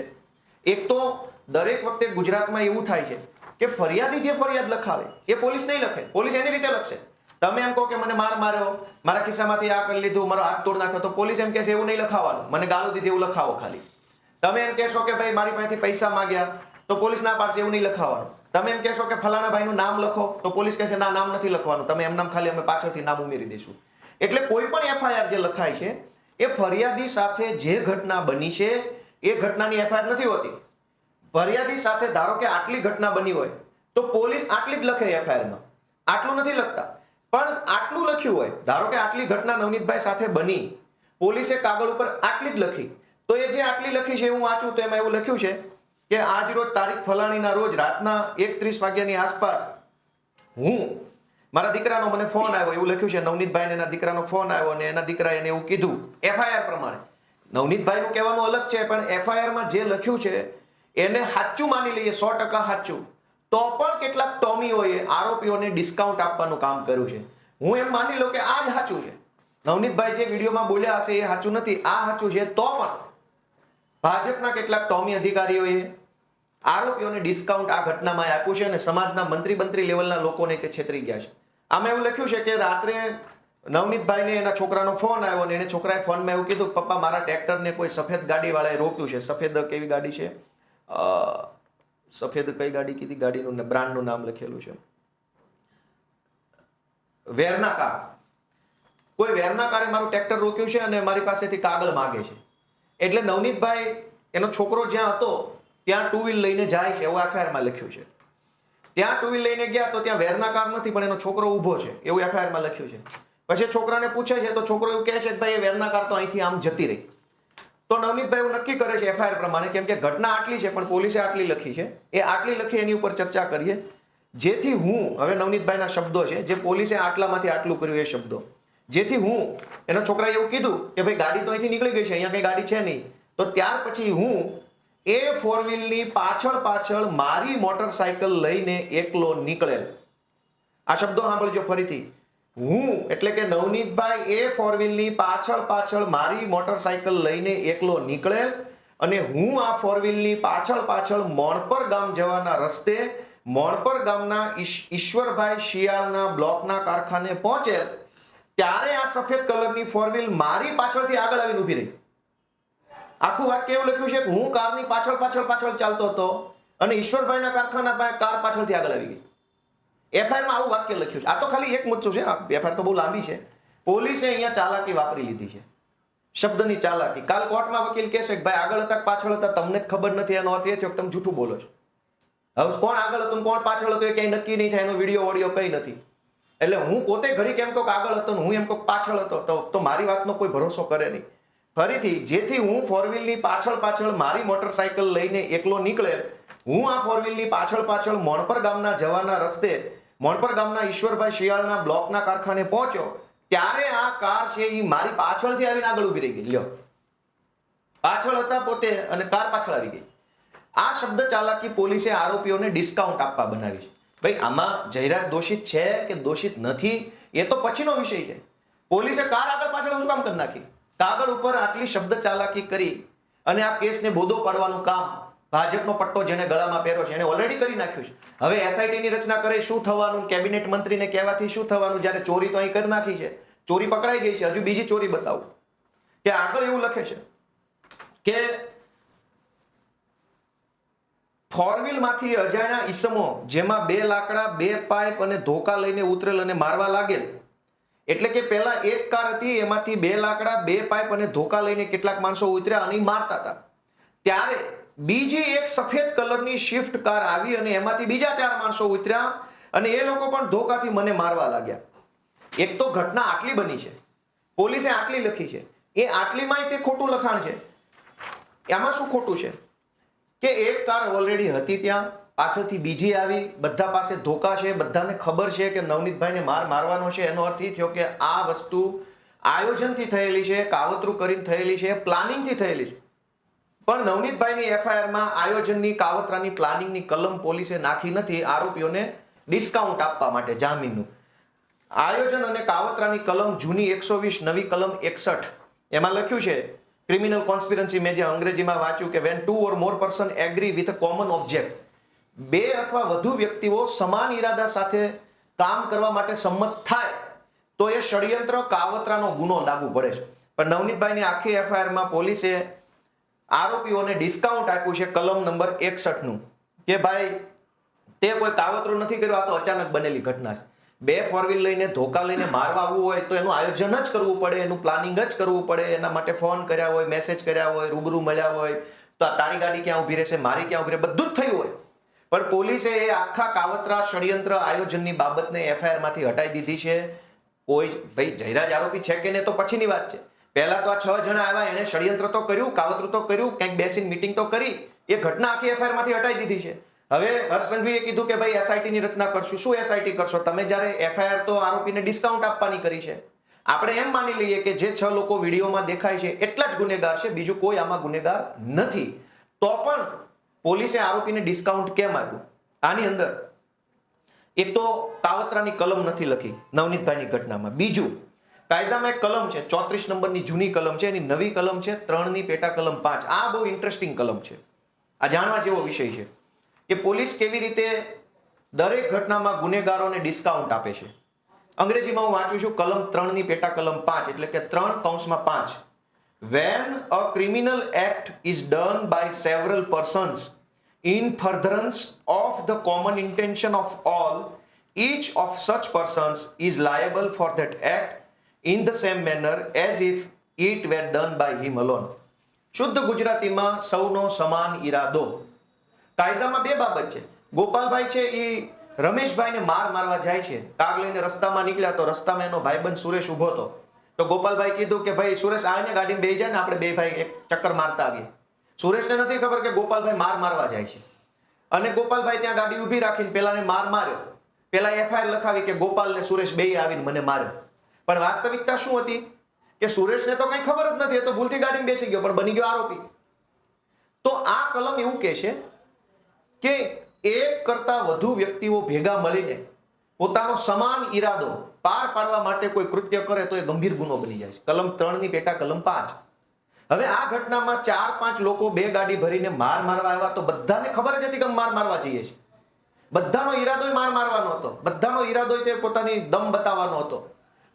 એક તો દરેક વખતે ગુજરાતમાં એવું થાય છે કે ફરિયાદી જે ફરિયાદ લખાવે એ પોલીસ નહીં લખે, પોલીસ એની રીતે લખશે. તમે એમ કહો કે મને માર્યો, મારા ખિસ્સામાંથી આ કરી લીધું, મારો હાથ તોડ નાખ્યો, તો પોલીસ એમ કહેશે એવું નહીં લખાવવાનું, મને ગાળો દીધી એવું લખાવો ખાલી. તમે એમ કહેશો કે ભાઈ મારી પાસેથી પૈસા માંગ્યા તો પોલીસ ના પાડશે, એવું નહીં લખાવવાનું. તમે એમ કહેશો કે ફલાણા ભાઈનું નામ લખો તો પોલીસ કહેશે ના, નામ નથી લખવાનું, તમે એમ નામ ખાલી અમે પાછળથી નામ ઉમેરી દઈશું. એટલે કોઈ પણ એફઆઈઆર જે લખાય છે એ ફરિયાદી સાથે જે ઘટના બની છે એ ઘટનાની એફઆઈઆર નથી હોતી. ફરિયાદી સાથે ધારો કે આટલી ઘટના બની હોય તો પોલીસ આટલી જ લખે એફઆઈઆરમાં, આટલું નથી લખતા. પણ આટલું લખ્યું હોય, ધારો કે આટલી ઘટના નવનીતભાઈ સાથે બની, પોલીસે કાગળ ઉપર આટલી જ લખી, તો એ જે આટલી લખી છે હું વાંચું તો એમાં એવું લખ્યું છે કે આજ રોજ તારીખ ફલાણીના રોજ રાતના 1:30 વાગ્યાની આસપાસ મારા દીકરાનો મને ફોન આવ્યો, એવું લખ્યું છે. નવનીતભાઈને એના દીકરાનો ફોન આવ્યો અને એના દીકરાએ એને એવું કીધું એફઆઈઆર પ્રમાણે. નવનીતભાઈનું કહેવાનું અલગ છે, પણ એફઆઈઆરમાં જે લખ્યું છે એને સાચું માની લઈએ, 100% સાચું, તો પણ કેટલાક ટોમીઓએ આરોપીઓને ડિસ્કાઉન્ટ આપવાનું કામ કર્યું છે. હું એમ માની લઉં કે આ જ સાચું છે. નવનીતભાઈ જે વિડીયોમાં બોલ્યા હશે એ સાચું નથી, આ સાચું છે, તો પણ ભાજપના કેટલાક ટોમી અધિકારીઓએ આરોપીઓને ડિસ્કાઉન્ટ આ ઘટનામાં આપ્યું છે અને સમાજના મંત્રી લેવલના લોકોને તે છેતરી ગયા છે. આમાં એવું લખ્યું છે કે રાત્રે નવનીતભાઈને એના છોકરાનો ફોન આવ્યો અને એને છોકરાએ ફોનમાં એવું કીધું પપ્પા મારા ટ્રેક્ટરને કોઈ સફેદ ગાડી વાળાએ રોક્યું છે. સફેદ કેવી ગાડી છે? સફેદ કઈ ગાડી કીધી, ગાડીનું બ્રાન્ડનું નામ લખેલું છે, વેરના કાર. કોઈ વેરના કારે મારું ટ્રેક્ટર રોક્યું છે અને મારી પાસેથી કાગળ માંગે છે. એટલે નવનીતભાઈ એનો છોકરો જ્યાં હતો ત્યાં ટુ વ્હીલ લઈને જાય છે એવું એફઆઈઆરમાં લખ્યું છે. ત્યાં ટુ વ્હીલ લઈને ગયા તો ત્યાં વેરના કાર નથી પણ એનો છોકરો ઊભો છે એવું એફઆઈઆરમાં લખ્યું છે. પછી છોકરાને પૂછે છે તો છોકરો એવું કહે છે કે ભાઈ એ વેરના કાર તો અહીંથી આમ જતી રહી. તો નવનીતભાઈ એવું નક્કી કરે છે એફઆઈઆર પ્રમાણે, કેમ કે ઘટના આટલી છે પણ પોલીસે આટલી લખી છે, એ આટલી લખી એની ઉપર ચર્ચા કરીએ. જેથી હું, હવે નવનીતભાઈના શબ્દો છે, જે પોલીસે આટલામાંથી આટલું કર્યું એ શબ્દો, જેથી હું, એનો છોકરાએ એવું કીધું કે ભાઈ ગાડી તો અહીંથી નીકળી ગઈ છે, અહીંયા કઈ ગાડી છે નહીં. તો ત્યાર પછી હું એ ફોર વ્હીલની પાછળ મારી મોટરસાયકલ લઈને એકલો નીકળેલ. આ શબ્દો સાંભળજો ફરીથી. હું એટલે કે નવનીતભાઈ એ ફોર વ્હીલની પાછળ મારી મોટરસાયકલ લઈને એકલો નીકળેલ અને હું આ ફોર વ્હીલની પાછળ મોણપર ગામ જવાના રસ્તે મોણપર ગામના ઈશ્વરભાઈ શિયાળના બ્લોકના કારખાને પહોંચેલ ત્યારે આ સફેદ કલરની ફોર વ્હીલ મારી પાછળથી આગળ આવીને ઊભી રહી. આખું વાક્ય એવું લખ્યું છે કે હું કારની પાછળ ચાલતો હતો અને ઈશ્વરભાઈના કારખાના પાસે કાર પાછળથી આગળ આવી ગઈ. એફઆઈઆરમાં આવું વાક્ય લખ્યું છે. આ તો ખાલી એક મુદ્દો છે, એફઆઈઆર તો બહુ લાંબી છે. પોલીસે અહીંયા ચાલાકી વાપરી લીધી છે, શબ્દની ચાલાકી. કાલ કોર્ટમાં વકીલ કહેશે કે ભાઈ આગળ હતા પાછળ હતા તમને જ ખબર નથી, એનો અર્થ એ છે કે તમે જૂઠું બોલો છો. હવે કોણ આગળ હતું કોણ પાછળ હતું એ કઈ નક્કી નહીં થાય, એનો વિડીયો કઈ નથી. એટલે હું પોતે ઘડી કેમ કહું આગળ હતો ને હું એમ કહું પાછળ હતો તો મારી વાતનો કોઈ ભરોસો કરે નહીં. ફરીથી, જેથી હું ફોર વ્હીલની પાછળ મારી મોટરસાયકલ લઈને એકલો નીકળે, હું આ ફોર વ્હીલની પાછળ મોણપર ગામના જવાના રસ્તે મોણપર ગામના ઈશ્વરભાઈ શિયાળના બ્લોકના કારખાને પહોંચ્યો ત્યારે આ કાર છે એ મારી પાછળથી આવીને આગળ ઊભી રહી ગઈ. લ્યો, પાછળ હતા પોતે અને કાર પાછળ આવી ગઈ. આ શબ્દ ચાલાકી પોલીસે આરોપીઓને ડિસ્કાઉન્ટ આપવા બનાવી છે. ભાઈ આમાં જયરાજ દોષિત છે કે દોષિત નથી એ તો પછીનો વિષય છે. પોલીસે કાર આગળ પાછળ શું કામ કરી નાખી? કાગળ ઉપર આટલી શબ્દ ચાલાકી કરી અને આ કેસને બોધો પાડવાનું કામ ભાજપનો પટ્ટો જેને ગળામાં પહેર્યો છે એને ઓલરેડી કરી નાખ્યું છે. હવે એસઆઈટી ની રચના કરે શું થવાનું, કેબિનેટ મંત્રીને કહેવાથી શું થવાનું, જ્યારે ચોરી તો અહીં કરી નાખી છે, ચોરી પકડાઈ ગઈ છે, હજુ બીજી ચોરી બતાવું કે આગળ એવું લખે છે કે ફોર વ્હીલ માંથી અજાણ્યા ઈસમો જેમાં 2 લાકડા 2 પાઇપ અને ધોકા લઈને ઉતરેલ અને મારવા લાગેલ. એટલે કે પહેલા એક કાર હતી એમાંથી 2 લાકડા 2 પાઇપ અને ધોકા લઈને કેટલાક માણસો ઉતર્યા અને મારતા હતા. ત્યારે બીજી એક સફેદ કલરની સ્વિફ્ટ કાર આવી અને એમાંથી બીજા 4 માણસો ઉતર્યા અને એ લોકો પણ ધોકાથી મને મારવા લાગ્યા. એક તો ઘટના આટલી બની છે, પોલીસે આટલી લખી છે, એ આટલીમાં તે ખોટું લખાણ છે. એમાં શું ખોટું છે કે એક કાર ઓલરેડી હતી ત્યાં, પાછળથી બીજી આવી, બધા પાસે ધોકા છે, બધાને ખબર છે કે નવનીતભાઈને મારવાનો છે. એનો અર્થ એ થયો કે આ વસ્તુ આયોજનથી થયેલી છે, કાવતરું કરીને થયેલી છે, પ્લાનિંગથી થયેલી છે. પણ નવનીતભાઈની એફઆઈઆરમાં આયોજનની, કાવતરાની, પ્લાનિંગની કલમ પોલીસે નાખી નથી આરોપીઓને ડિસ્કાઉન્ટ આપવા માટે જામીનનું. આયોજન અને કાવતરાની કલમ જૂની 120, નવી કલમ 61 એમાં લખ્યું છે ક્રિમિનલ કોન્સ્પિરન્સી. મેં જે અંગ્રેજીમાં વાંચ્યું કે when 2 or more person agree with a common object, 2 અથવા વધુ વ્યક્તિઓ સમાન ઈરાદા સાથે કામ કરવા માટે સંમત થાય તો એ ષડયંત્ર કાવતરાનો ગુનો લાગુ પડે છે. પણ નવનીતભાઈની આખી એફઆઈઆરમાં પોલીસે આરોપીઓને ડિસ્કાઉન્ટ આપ્યું છે કલમ નંબર 61 નું કે ભાઈ તે કોઈ કાવતરું નથી કર્યું, આ તો અચાનક બનેલી ઘટના છે. 2 ફોર વ્હીલ લઈને ધોકા લઈને મારવા આવવું હોય તો એનું આયોજન જ કરવું પડે, એનું પ્લાનિંગ જ કરવું પડે, એના માટે ફોન કર્યા હોય, મેસેજ કર્યા હોય, રૂબરૂ મળ્યા હોય, તો આ તારી ગાડી ક્યાં ઉભી રહેશે, મારી ક્યાં ઉભી રહે, બધું જ થયું હોય. પણ પોલીસે એ આખા કાવતરા, ષડયંત્ર, આયોજનની બાબતને એફઆઈઆર માંથી હટાવી દીધી છે. કોઈ ભાઈ જયરાજ આરોપી છે કે નહીં તો પછીની વાત છે. પહેલા તો આ 6 જણા આવ્યા, એને ષડયંત્ર તો કર્યું, કાવતરું તો કર્યું, ક્યાંક બેસીને મીટિંગ તો કરી, એ ઘટના આખી એફઆઈઆર માંથી હટાવી દીધી છે. હવે હર્ષ સંઘવીએ કીધું કે ભાઈ એસઆઈટી ની રચના કરશું. શું એસઆઈટી કરશો તમે? જ્યારે એફઆઈઆર તો આરોપીને ડિસ્કાઉન્ટ આપવાની કરી છે. આપણે એમ માની લઈએ કે જે 6 લોકો વિડીયોમાં દેખાય છે એટલા જ ગુનેગાર છે, બીજું કોઈ આમાં ગુનેગાર નથી. તો પણ પોલીસે આરોપીને ડિસ્કાઉન્ટ કેમ આપ્યું? આની અંદર એક તો કાવતરાની કલમ નથી લખી નવનીતભાઈની ઘટનામાં. બીજું, કાયદામાં એક કલમ છે 34 નંબરની જૂની કલમ છે, એની નવી કલમ છે 3 ની પેટા કલમ 5. આ બહુ ઇન્ટરેસ્ટિંગ કલમ છે, આ જાણવા જેવો વિષય છે કે પોલીસ કેવી રીતે દરેક ઘટનામાં ગુનેગારોને ડિસ્કાઉન્ટ આપે છે. અંગ્રેજીમાં હું વાંચું છું કલમ 3 ની પેટા કલમ 5 એટલે કે 3(5) when a criminal act is done by several persons in furtherance of the common intention of all, each of such persons is liable for that act in the same manner as if it were done by him alone. શુદ્ધ ગુજરાતીમાં સૌનો સમાન ઈરાદો. કાયદામાં બે બાબત છે. ગોપાલભાઈ છે એ રમેશભાઈને મારવા જાય છે. કાર લઈને રસ્તામાં નીકળ્યા તો રસ્તામાં એનો ભાઈબંધ સુરેશ ઊભો હતો. તો ગોપાલભાઈ કીધું કે ભાઈ સુરેશ આવીને ગાડીમાં બેસી જાય ને આપણે બે ભાઈ એક ચક્કર મારતા આવીએ. સુરેશને નથી ખબર કે ગોપાલભાઈ મારવા જાય છે. અને ગોપાલભાઈ ત્યાં ગાડી ઊભી રાખીને પેલાને માર્યો. પેલા એફઆઈઆર લખાવી કે ગોપાલ ને સુરેશ બે આવીને મને માર્યો. પણ વાસ્તવિકતા શું હતી કે સુરેશને તો કઈ ખબર જ નથી, એ તો ભૂલથી ગાડીમાં બેસી ગયો પણ બની ગયો આરોપી. તો આ કલમ એવું કહે છે કે એક કરતા વધુ વ્યક્તિઓ ભેગા મળીને પોતાનો સમાન ઈરાદો પાર પાડવા માટે કોઈ કૃત્ય કરે તો એ ગંભીર ગુનો બની જાય છે. કલમ 3 ની પેટા કલમ 5. હવે આ ઘટનામાં 4-5 લોકો બે ગાડી ભરીને મારવા આવ્યા તો બધાને ખબર જ હતી કે મારવા જઈએ છે. બધાનો ઈરાદો મારવાનો હતો, બધાનો ઈરાદો તે પોતાની દમ બતાવવાનો હતો.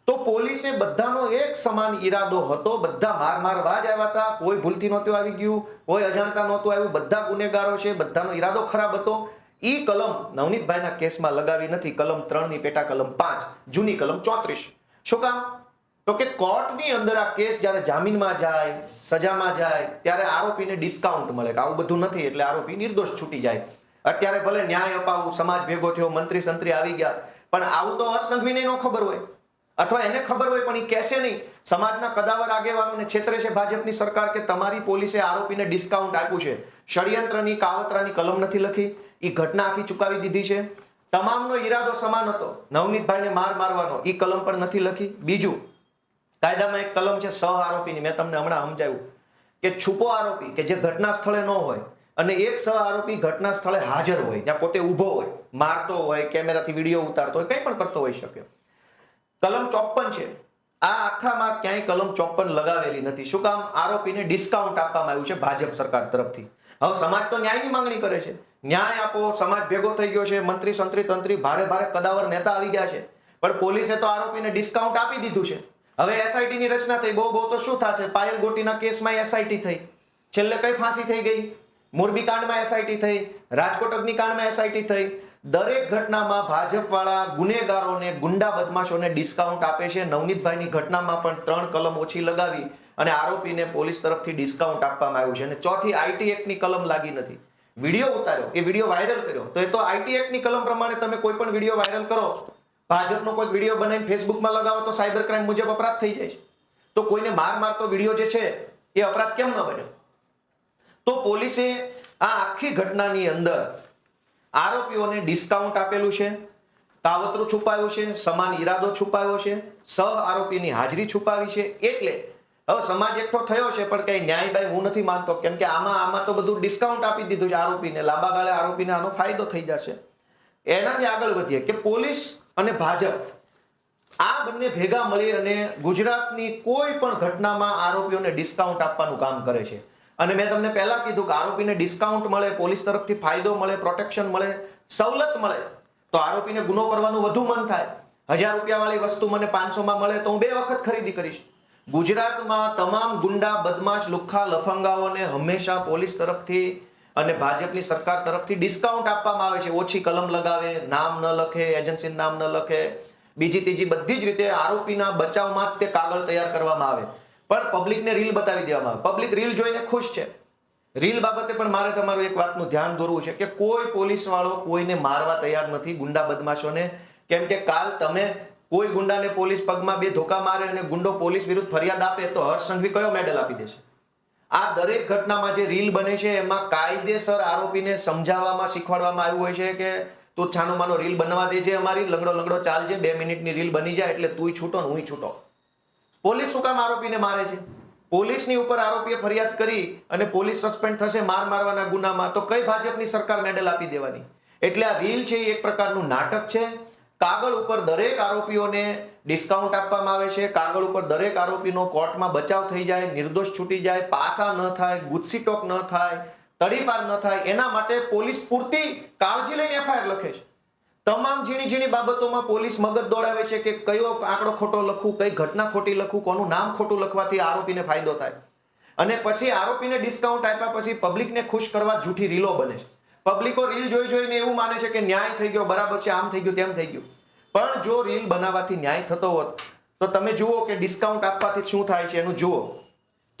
તો પોલીસે બધાનો એક સમાન ઈરાદો હતો, બધા મારવા જ આવ્યા હતા. કોઈ ભૂલથી નહોતું આવી ગયું, કોઈ અજાણતા નહોતું આવ્યું, બધા ગુનેગારો છે, બધાનો ઈરાદો ખરાબ હતો. ઈ કલમ નવનીતભાઈના કેસમાં લગાવી નથી. કલમ 3 ની પેટા કલમ 5, જૂની કલમ 34. શું કામ? તો કે કોર્ટની અંદર આ કેસ જ્યારે જામીનમાં જાય, સજામાં જાય ત્યારે આરોપીને ડિસ્કાઉન્ટ મળે કે આવું બધું નથી એટલે આરોપી નિર્દોષ છૂટી જાય. અત્યારે ભલે ન્યાય અપાવું, સમાજ ભેગો થયો, મંત્રી સંત્રી આવી ગયા, પણ આવું તો હર્ષસંઘવીને ન ખબર હોય, અથવા એને ખબર હોય પણ એ કહેશે નહીં. સમાજના કદાવર આગેવાનોને છેતરે છે ભાજપની સરકાર કે તમારી પોલીસે આરોપીને ડિસ્કાઉન્ટ આપ્યું છે. ષડયંત્રની કાવતરાની કલમ નથી લખી, એ ઘટના આખી ચુકાવી દીધી છે. તમામનો ઈરાદો સમાન હતો, નવનીતભાઈને મારવાનો, એ કલમ પણ નથી લખી. બીજું, કાયદામાં એક કલમ છે સહ આરોપીની, મેં તમને હમણાં સમજાવ્યું કે છુપો આરોપી કે જે ઘટના સ્થળે ન હોય અને એક સહ આરોપી ઘટના સ્થળે હાજર હોય, ત્યાં પોતે ઊભો હોય, મારતો હોય, કેમેરાથી વિડીયો ઉતારતો હોય, કંઈ પણ કરતો હોઈ શકે. કલમ 54 છે. આ આખામાં ક્યાંય કલમ 54 લગાવેલી નથી. શું કામ? આરોપીને ડિસ્કાઉન્ટ આપવામાં આવ્યું છે ભાજપ સરકાર તરફથી. હવે સમાજ તો ન્યાયની માંગણી કરે છે, ન્યાય આપો, સમાજ ભેગો થઈ ગયો છે, મંત્રી સંત્રી તંત્રી ભારે કદાવર નેતા આવી ગયા છે, પણ પોલીસે તો આરોપીને ડિસ્કાઉન્ટ આપી દીધું છે. હવે એસઆઈટી ની રચના થઈ, બહુ તો શું થશે? પાયલ ગોટીના કેસમાં એસઆઈટી થઈ, છેલ્લે કઈ ફાંસી થઈ ગઈ, મોરબી કાંડમાં એસઆઈટી થઈ, રાજકોટ અગ્નિકાંડમાં એસઆઈટી થઈ. દરેક ઘટનામાં ભાજપ વાળા ગુનેગારોને, ગુંડા બદમાશોને ડિસ્કાઉન્ટ આપે છે. નવનીતભાઈની ઘટનામાં પણ 3 કલમ ઓછી લગાવી અને આરોપીને પોલીસ તરફથી ડિસ્કાઉન્ટ આપવામાં આવ્યું છે. અને ચોથી આઈટી એક્ટની કલમ લાગી નથી. વિડીયો ઉતાર્યો, એ વિડીયો વાયરલ કર્યો, તો એ તો આઈટી એક્ટની કલમ પ્રમાણે તમે કોઈ પણ વિડીયો વાયરલ કરો, ભાજપનો કોઈ વિડીયો બનાવીને ફેસબુકમાં લગાવો તો સાયબર ક્રાઇમ મુજબ અપરાધ થઈ જાય છે. તો કોઈને મારતો વિડીયો જે છે એ અપરાધ કેમ ન બન્યો? તો પોલીસે આ આખી ઘટનાની અંદર આરોપીઓને ડિસ્કાઉન્ટ આપેલું છે, કાવતરું છુપાવ્યું છે, સમાન ઈરાદો છુપાવ્યો છે, સહ આરોપીની હાજરી છુપાવી છે. એટલે હવે સમાજ એકઠો થયો છે, પણ કઈ ન્યાય બાય હું નથી માનતો, કેમ કે આમાં તો બધું ડિસ્કાઉન્ટ આપી દીધું છે આરોપીને. લાંબા ગાળે આરોપીને આનો ફાયદો થઈ જશે. એનાથી આગળ વધીએ કે પોલીસ અને ભાજપ આ બંને ભેગા મળી અને ગુજરાતની કોઈ પણ ઘટનામાં આરોપીઓને ડિસ્કાઉન્ટ આપવાનું કામ કરે છે. અને મેં તમને પહેલા કીધું કે આરોપીને ડિસ્કાઉન્ટ મળે, પોલીસ તરફથી ફાયદો મળે, પ્રોટેક્શન મળે, સવલત મળે તો આરોપીને ગુનો કરવાનું વધુ મન થાય. 1000 રૂપિયા વાળી વસ્તુ મને 500 મળે તો હું 2 વખત ખરીદી કરીશ. ગુજરાતમાં તમામ ગુંડા, બદમાશ, લુખ્ખા, લફંગાઓને હંમેશા પોલીસ તરફથી અને ભાજપની સરકાર તરફથી ડિસ્કાઉન્ટ આપવામાં આવે છે. ઓછી કલમ લગાવે, નામ ન લખે, એજન્સીનું નામ ન લખે, બીજી ત્રીજી બધી જ રીતે આરોપીના બચાવમાં જ તે કાગળ તૈયાર કરવામાં આવે. પણ પબ્લિકને રીલ બતાવી દેવામાં આવે. પબ્લિક રીલ જોઈને ખુશ છે. રીલ બાબતે પણ મારે તમારું એક વાતનું ધ્યાન દોરવું છે કે કોઈ પોલીસ વાળો કોઈને મારવા તૈયાર નથી, ગુંડા બદમાશોને. કેમ કે કાલ તમે કોઈ ગુંડાને પોલીસ પગમાં 2 ધોકા મારે અને ગુંડો પોલીસ વિરુદ્ધ ફરિયાદ આપે તો હર્ષસંઘવી કયો મેડલ આપી દેશે? આ દરેક ઘટનામાં જે રીલ બને છે એમાં કાયદેસર આરોપીને સમજાવવામાં, શીખવાડવામાં આવ્યું હોય છે કે તું છાનો માનો રીલ બનવા દેજે, અમારી લંગડો ચાલજે, 2 મિનિટની રીલ બની જાય એટલે તુંય છૂટો ને હુંય છૂટો. પોલીસ શું કામ આરોપીને મારે છે? પોલીસની ઉપર આરોપીએ ફરિયાદ કરી અને પોલીસ સસ્પેન્ડ થશે મારવાના ગુનામાં તો કઈ ભાજપની સરકાર મેડલ આપી દેવાની? એટલે આ રીલ છે એ એક પ્રકારનું નાટક છે. કાગળ ઉપર દરેક આરોપીઓને ડિસ્કાઉન્ટ આપવામાં આવે છે, કાગળ ઉપર દરેક આરોપીનો કોર્ટમાં બચાવ થઈ જાય, નિર્દોષ છૂટી જાય, પાસા ન થાય, ગુસ્સીટોક ન થાય, તડીપાર ન થાય, એના માટે પોલીસ પૂરતી કાળજી લઈને એફઆઈઆર લખે છે. તમામ ઝીણી બાબતોમાં પોલીસ મગજ દોડાવે છે કે કયો આંકડો ખોટો લખવું, કઈ ઘટના ખોટી લખવું, કોનું નામ ખોટું લખવાથી આરોપીને ફાયદો થાય. અને પછી આરોપીને ડિસ્કાઉન્ટ આપ્યા પછી પબ્લિકને ખુશ કરવા જૂઠી રીલો બને છે. પબ્લિકો રીલ જોઈને એવું માને છે કે ન્યાય થઈ ગયો, બરાબર છે, આમ થઈ ગયું, તેમ થઈ ગયું. પણ જો રીલ બનાવવાથી ન્યાય થતો હોત તો તમે જુઓ કે ડિસ્કાઉન્ટ આપવાથી શું થાય છે એનું જુઓ.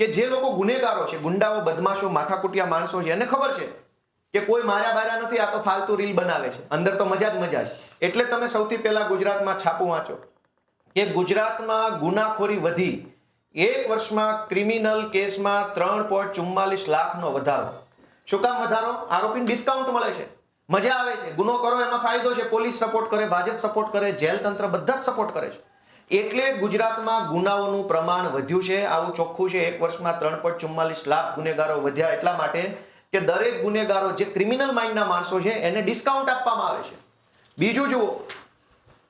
કે જે લોકો ગુનેગારો છે, ગુંડાઓ, બદમાશો, માથાકૂટિયા માણસો છે, એને ખબર છે કે કોઈ માર્યા બાર્યા નથી, આ તો ફાલતુ રીલ બનાવે છે, અંદર તો મજા જ મજા છે. એટલે તમે સૌથી પહેલા ગુજરાતમાં છાપું વાંચો કે ગુજરાતમાં ગુનાખોરી વધી, 1 વર્ષમાં ક્રિમિનલ કેસમાં 3.44 લાખનો વધારો. શું કામ વધારો? આરોપીને ડિસ્કાઉન્ટ મળે છે, મજા આવે છે, ગુનો કરો એમાં ફાયદો છે, પોલીસ સપોર્ટ કરે, ભાજપ સપોર્ટ કરે, જેલ તંત્ર બધા જ સપોર્ટ કરે છે. એટલે ગુજરાતમાં ગુનાઓનું પ્રમાણ વધ્યું છે. આવું ચોખ્ખું છે, 1 વર્ષમાં 3.44 લાખ ગુનેગારો વધ્યા એટલા માટે કે દરેક ગુનેગારો જે ક્રિમિનલ માઇન્ડના માણસો છે એને ડિસ્કાઉન્ટ આપવામાં આવે છે. બીજું જુઓ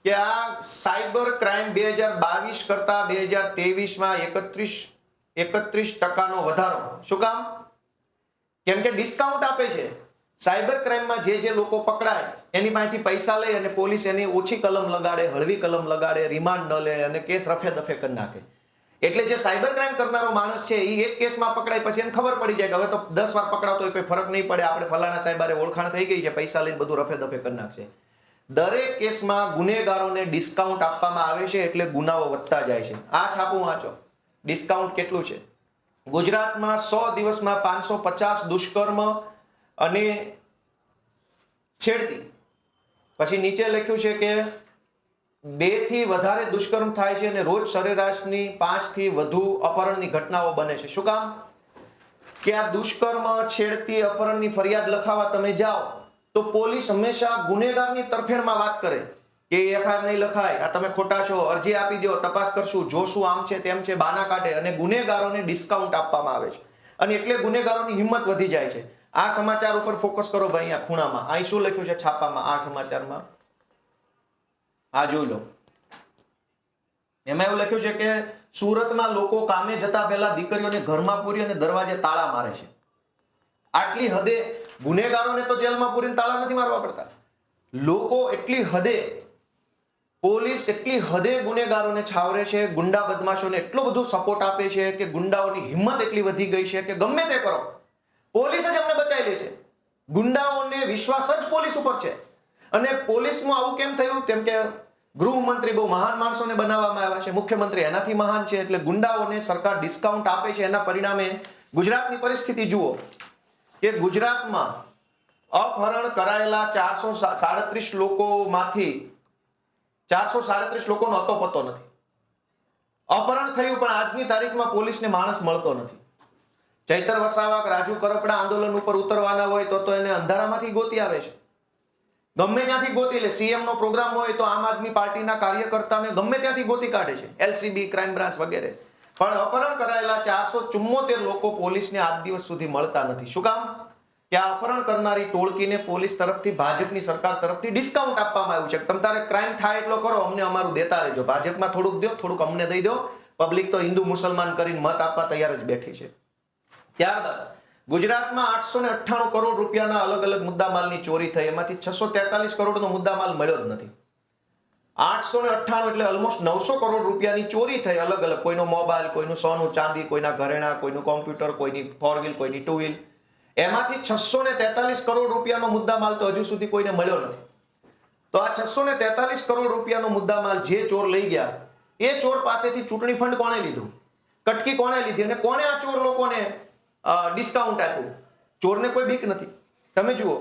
કે આ સાયબર ક્રાઇમ 2022 કરતા 2023માં 31% વધારો. શું કામ? કેમ કે ડિસ્કાઉન્ટ આપે છે. સાયબર ક્રાઇમમાં જે લોકો પકડાય એની પાસેથી પૈસા લે અને પોલીસ એની ઓછી કલમ લગાડે, હળવી કલમ લગાડે, રિમાન્ડ ન લે અને કેસ રફે દફે કરી નાખે. એટલે જે સાયબર ક્રાઇમ કરનારો માણસ છે એ એક કેસમાં પકડાય પછી એને ખબર પડી જાય કે હવે તો 10 વાર પકડાતો હોય કોઈ ફરક નહીં પડે, આપણે ફલાણા સાહેબારે ઓળખાણ થઈ ગઈ છે, પૈસા લઈને બધું રફે દફે કરી નાખશે. દરેક કેસમાં ગુનેગારોને ડિસ્કાઉન્ટ આપવામાં આવે છે એટલે ગુનાઓ વધતા જાય છે. આ છાપું વાંચો, ડિસ્કાઉન્ટ કેટલું છે. ગુજરાતમાં 100 દિવસમાં 550 દુષ્કર્મ અને છેડતી. પછી નીચે લખ્યું છે કે 2 થી વધારે દુષ્કર્મ થાય છે અને રોજ સરેરાશની 5 થી વધુ અપહરણની ઘટનાઓ બને છે. શું કામ? કે આ દુષ્કર્મ, છેડતી, અપહરણની ફરિયાદ લખાવવા તમે જાઓ તો પોલીસ હંમેશા ગુનેગારની તરફેણમાં વાત કરે કે એફઆઈઆર નહીં લખાય, આ તમે ખોટા છો, અરજી આપી દો, તપાસ કરશું, જોશું, આમ છે તેમ છે, બાના કાઢે અને ગુનેગારોને ડિસ્કાઉન્ટ આપવામાં આવે છે. અને એટલે ગુનેગારોની હિંમત વધી જાય છે. આ સમાચાર ઉપર ફોકસ કરો ભાઈ, અહીંયા ખૂણામાં અહીં શું લખ્યું છે છાપામાં, આ સમાચારમાં આ જોઈ લો. એમાં એવું લખ્યું છે કે સુરતમાં લોકો કામે જતા પહેલા દીકરીઓને ઘરમાં પૂરી અને દરવાજે તાળા મારે છે. આટલી હદે ગુનેગારોને તો જેલમાં પૂરીને તાળા નથી મારવા પડતા. લોકો એટલી હદે, પોલીસ એટલી હદે ગુનેગારોને છાવરે છે, ગુંડા બદમાશોને એટલો બધો સપોર્ટ આપે છે કે ગુંડાઓની હિંમત એટલી વધી ગઈ છે કે ગમે તે કરો પોલીસ જ અમને બચાવી લેશે. ગુંડાઓને વિશ્વાસ જ પોલીસ ઉપર છે. અને પોલીસમાં આવું કેમ થયું? કેમ કે ગૃહમંત્રી બહુ મહાન માણસોને બનાવવામાં આવ્યા છે, મુખ્યમંત્રી એનાથી મહાન છે, એટલે ગુંડાઓને સરકાર ડિસ્કાઉન્ટ આપે છે. એના પરિણામે ગુજરાતની પરિસ્થિતિ જુઓ કે ગુજરાતમાં અપહરણ કરાયેલા 437 લોકોમાંથી 437 લોકોનો અતો પતો નથી. અપહરણ થયું પણ આજની તારીખમાં પોલીસને માણસ મળતો નથી. ચૈતર વસાવા, રાજુ કરપડા આંદોલન ઉપર ઉતરવાના હોય તો એને અંધારામાંથી ગોતી આવે છે, ગમે ત્યાંથી ગોતી લે. સીએમ નો પ્રોગ્રામ હોય તો આમ આદમી પાર્ટીના કાર્યકર્તાને ગમે ત્યાંથી ગોતી કાઢે છે, એલસીબી, ક્રાઇમ બ્રાન્ચ વગેરે. પણ અપહરણ કરાયેલા 474 લોકો પોલીસને આજ દિવસ સુધી મળતા નથી. શું કામ? કે આ અપહરણ કરનારી ટોળકીને પોલીસ તરફથી, ભાજપની સરકાર તરફથી ડિસ્કાઉન્ટ આપવામાં આવ્યું છે. તમે તારે ક્રાઇમ થાય એટલો કરો, અમને અમારું દેતા રહેજો, ભાજપમાં થોડુંક દો, થોડુંક અમને દઈ દો. પબ્લિક તો હિન્દુ મુસલમાન કરીને મત આપવા તૈયાર જ બેઠી છે. ત્યારબાદ ગુજરાતમાં 898 કરોડ રૂપિયાના અલગ અલગ મુદ્દામાલની ચોરી થઈ, એમાંથી 643 કરોડનો મુદ્દામાલ મળ્યો જ નથી. 898 એટલે ઓલમોસ્ટ 900 કરોડ રૂપિયાની ચોરી થઈ, અલગ અલગ, કોઈનો મોબાઈલ, કોઈનું સોનું ચાંદી, કોઈના ઘરેણા, કોઈનું કોમ્પ્યુટર, કોઈની 4 વ્હીલ, કોઈની 2 વ્હીલ. એમાંથી 643 કરોડ રૂપિયાનો મુદ્દામાલ તો હજુ સુધી કોઈને મળ્યો નથી. તો આ 643 કરોડ રૂપિયાનો મુદ્દામાલ જે ચોર લઈ ગયા, એ ચોર પાસેથી ચૂંટણી ફંડ કોણે લીધું, કટકી કોણે લીધી અને કોણે આ ચોર લોકોને ડિસ્કાઉન્ટ આપ્યું? ચોરને કોઈ બીક નથી. તમે જુઓ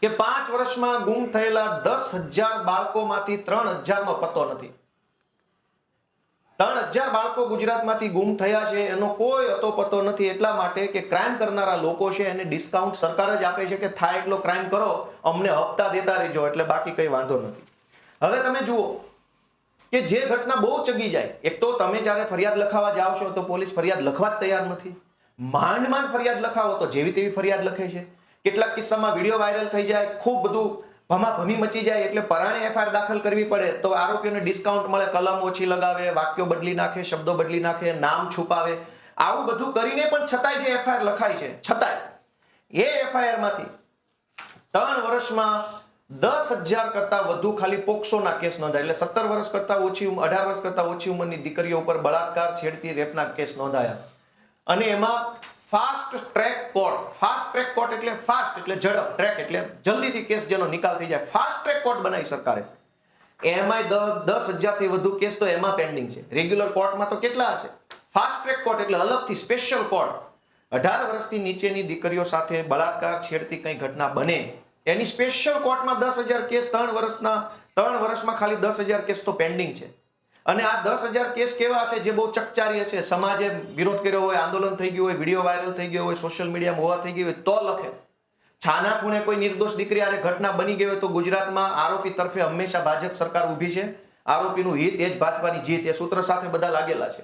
કે 5 વર્ષમાં ગુમ થયેલા 10,000 બાળકોમાંથી 3,000નો પતો નથી. 3,000 બાળકો ગુજરાતમાંથી ગુમ થયા છે, એનો કોઈ અતો પતો નથી. એટલા માટે કે ક્રાઇમ કરનારા લોકો છે એને ડિસ્કાઉન્ટ સરકાર જ આપે છે કે થાય એટલો ક્રાઇમ કરો, અમને હપ્તા દેતા રહેજો, એટલે બાકી કઈ વાંધો નથી. હવે તમે જુઓ કે જે ઘટના બહુ ચગી જાય, એક તો તમે જ્યારે ફરિયાદ લખાવા જાવ છો તો પોલીસ ફરિયાદ લખવા જ તૈયાર નથી. માંડ ફરિયાદ લખાવો તો જેવી તેવી ફરિયાદ લખે છે. કેટલાક કિસ્સામાં વિડીયો વાયરલ થઈ જાય, ખૂબ બધું ભમાભમી મચી જાય, એટલે પરાણે એફઆઈઆર દાખલ કરવી પડે તો આરોપીઓને ડિસ્કાઉન્ટ મળે, કલમ ઓછી લગાવે, વાક્યો બદલી નાખે, શબ્દો બદલી નાખે, નામ છુપાવે. આવું બધું કરીને પણ છતાંય જે એફઆઈઆર લખાય છે, છતાંય એ એફઆઈઆરમાંથી 3 વર્ષમાં 10,000 કરતા વધુ ખાલી પોક્સોના કેસ નોંધાય. એટલે 17 વર્ષ કરતા ઓછી, 18 વર્ષ કરતા ઓછી ઉંમરની દીકરીઓ ઉપર બળાત્કાર, છેડતી, રેપના કેસ નોંધાયા. અને એમાં fast track court. Fast track court એટલે ફાસ્ટ એટલે ઝડપ, ટ્રેક એટલે જલ્દીથી કેસ જેનો નિકાલ થઈ જાય. ફાસ્ટ ટ્રેક કોર્ટ બનાવી સરકારે. એમાંય 10,000 થી વધુ કેસ તો એમાં પેન્ડિંગ છે. રેગ્યુલર કોર્ટમાં તો કેટલા હશે? ફાસ્ટ ટ્રેક કોર્ટ એટલે અલગથી સ્પેશિયલ કોર્ટ. 18 વર્ષથી નીચેની દીકરીઓ સાથે બળાત્કાર, છેડતી કઈ ઘટના બને એની સ્પેશિયલ કોર્ટમાં 10,000 કેસ 3 વર્ષમાં ખાલી 10,000 કેસ તો પેન્ડિંગ છે. અને આ 10,000 કેસ કેવા હશે? જે બહુ ચકચારી હશે, સમાજે વિરોધ કર્યો હોય, આંદોલન થઈ ગયું હોય, વિડીયો વાયરલ થઈ ગયો હોય, સોશિયલ મીડિયામાં હોવા થઈ ગઈ હોય તો લખે. છાના ખૂણે કોઈ નિર્દોષ દીકરી આરે ઘટના બની ગઈ હોય તો ગુજરાતમાં આરોપી તરફે હંમેશા ભાજપ સરકાર ઊભી છે. આરોપીનું હિત એ જ ભાજપાની જીત, એ સૂત્ર સાથે બધા લાગેલા છે.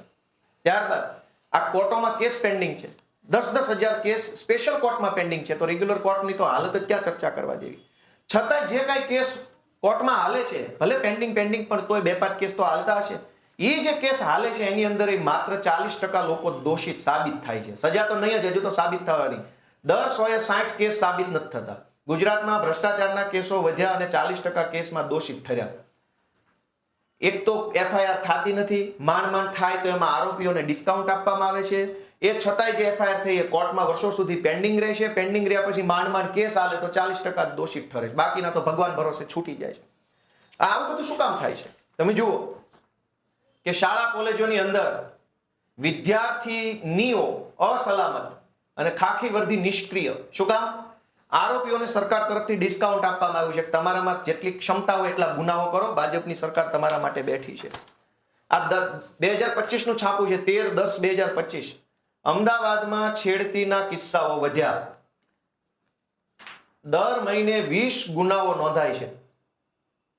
ત્યારબાદ આ કોર્ટોમાં કેસ પેન્ડિંગ છે. 10,000 કેસ સ્પેશિયલ કોર્ટમાં પેન્ડિંગ છે. તો રેગ્યુલર કોર્ટની તો હાલત જ ક્યાં ચર્ચા કરવા જેવી. છતાં જે કાંઈ કેસ કોર્ટમાં હાલે છે, ભલે પેન્ડિંગ પણ તોય 2-5 કેસ તો હાલતા હશે. એ જે કેસ હાલે છે એની અંદર માત્ર 40% લોકો દોષિત સાબિત થાય છે. સજા તો નહીં જ, હજુ તો સાબિત થવાની. 10/60 કેસ સાબિત નથી થતા. ગુજરાતમાં ભ્રષ્ટાચારના કેસો વધ્યા અને 40% કેસમાં દોષિત ઠર્યા. એક તો એફઆઈઆર થતી નથી, માંડ થાય તો એમાં આરોપીઓને ડિસ્કાઉન્ટ આપવામાં આવે છે. એ છતાંય જે એફઆઈઆર થઈ એ કોર્ટમાં વર્ષો સુધી પેન્ડિંગ રહેશે. પેન્ડિંગ રહ્યા પછી માંડ કેસ હાલે તો 40% દોષિત ઠરે છે. બાકીના તો ભગવાન ભરોસે છૂટી જાય છે. આવું બધું શું કામ થાય છે? તમે જુઓ કે શાળા કોલેજોની અંદર વિદ્યાર્થીનીઓ અસલામત અને ખાખી વર્દી નિષ્ક્રિય. શું કામ? આરોપીઓને સરકાર તરફથી ડિસ્કાઉન્ટ આપવામાં આવ્યું છે. તમારામાં જેટલી ક્ષમતા હોય એટલા ગુનાઓ કરો, ભાજપની સરકાર તમારા માટે બેઠી છે. આ 2025 નું છાપું છે, 13/10/2025. અમદાવાદમાં છેડતીના કિસ્સાઓ વધ્યા. દર મહિને 20 ગુનાઓ નોંધાય છે.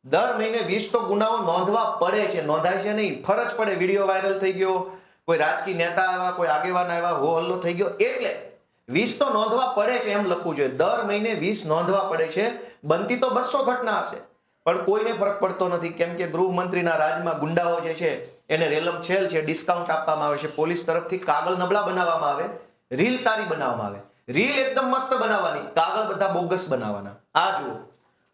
દર મહિને 20 તો ગુનાઓ નોંધવા પડે છે, નોંધાય છે નહીં, ફરજ પડે. વિડીયો વાયરલ થઈ ગયો, કોઈ રાજકીય નેતા આવ્યા, કોઈ આગેવાન આવ્યા, હો હલ્લો થઈ ગયો, એટલે 20 તો નોંધવા પડે છે એમ લખવું જોઈએ. દર મહિને 20 નોંધવા પડે છે. બનતી તો 200 ઘટના હશે, પણ કોઈને ફરક પડતો નથી. કેમ કે ગૃહમંત્રીના રાજમાં ગુંડાઓ જે છે એને રેલમ છેલ છે, ડિસ્કાઉન્ટ આપવામાં આવે છે. પોલીસ તરફથી કાગળ નબળા બનાવવામાં આવે, રીલ સારી બનાવવામાં આવે. રીલ એકદમ મસ્ત બનાવવાની, કાગળ બધા બોગસ બનાવવાના. આ જુઓ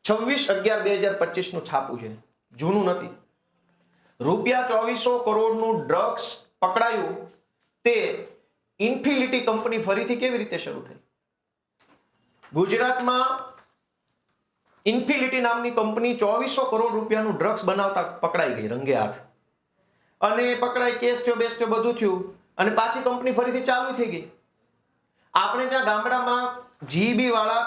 26/11/2025 નું છાપું છે, જૂનું નથી. ₹2400 કરોડનું ડ્રગ્સ પકડાયું. તે ઇન્ફિનિટી કંપની ફરીથી કેવી રીતે શરૂ થઈ? ગુજરાતમાં ઇન્ફિનિટી નામની કંપની 2400 કરોડ રૂપિયાનું ડ્રગ્સ બનાવતા પકડાઈ ગઈ રંગે હાથ. અને પકડાઈ, કેસ થયો, બેસ થયો, બધું થયું અને પાછી કંપની ફરીથી ચાલુ થઈ ગઈ. આપણે ત્યાં ગામડામાં જીબી વાળા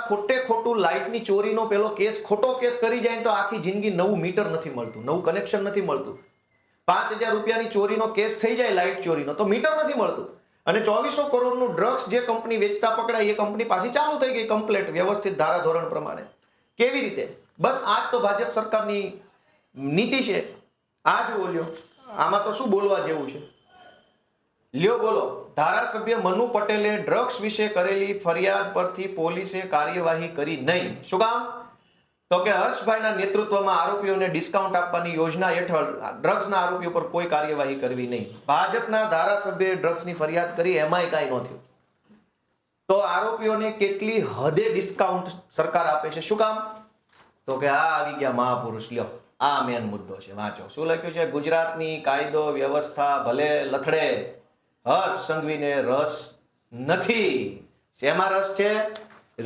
ખોટું લાઇટની ચોરીનો પેલો કેસ, ખોટો કેસ કરી જાય તો આખી જિંદગી નવું મીટર નથી મળતું, નવું કનેક્શન નથી મળતું. 5,000 રૂપિયાની ચોરીનો કેસ થઈ જાય લાઇટ ચોરીનો તો મીટર નથી મળતું. અને 2400 કરોડનું ડ્રગ્સ જે કંપની વેચતા પકડાય એ કંપની પાછી ચાલુ થઈ ગઈ કમ્પ્લેટ વ્યવસ્થિત ધારાધોરણ પ્રમાણે. કેવી રીતે? બસ આ જ તો ભાજપ સરકારની નીતિ છે. આ જુઓ લ્યો, આમાં તો શું બોલવા જેવું છે? લ્યો બોલો. ધારાસભ્ય મનુ પટેલે ડ્રગ્સ વિશે કરેલી ફરિયાદ પરથી પોલીસે કાર્યવાહી કરી નહીં. શું કામ? તો કે હર્ષભાઈના નેતૃત્વમાં આરોપીઓને ડિસ્કાઉન્ટ આપવાની યોજના હેઠળ ડ્રગ્સના આરોપીઓ પર કોઈ કાર્યવાહી કરવી નહીં. ભાજપના ધારાસભ્યએ ડ્રગ્સની ફરિયાદ કરી, એમાંય કાંઈ ન થયું. તો આરોપીઓને કેટલી હદે ડિસ્કાઉન્ટ સરકાર આપે છે? શું કામ? તો કે આ આવી ગયા મહાપુરુષ. લ્યો, આ મેન મુદ્દો છે, વાંચો શું લખ્યું છે. ગુજરાતની કાયદો વ્યવસ્થા ભલે લથડે, હર્ષ સંઘવીને રસ નથી. શેમાં રસ છે?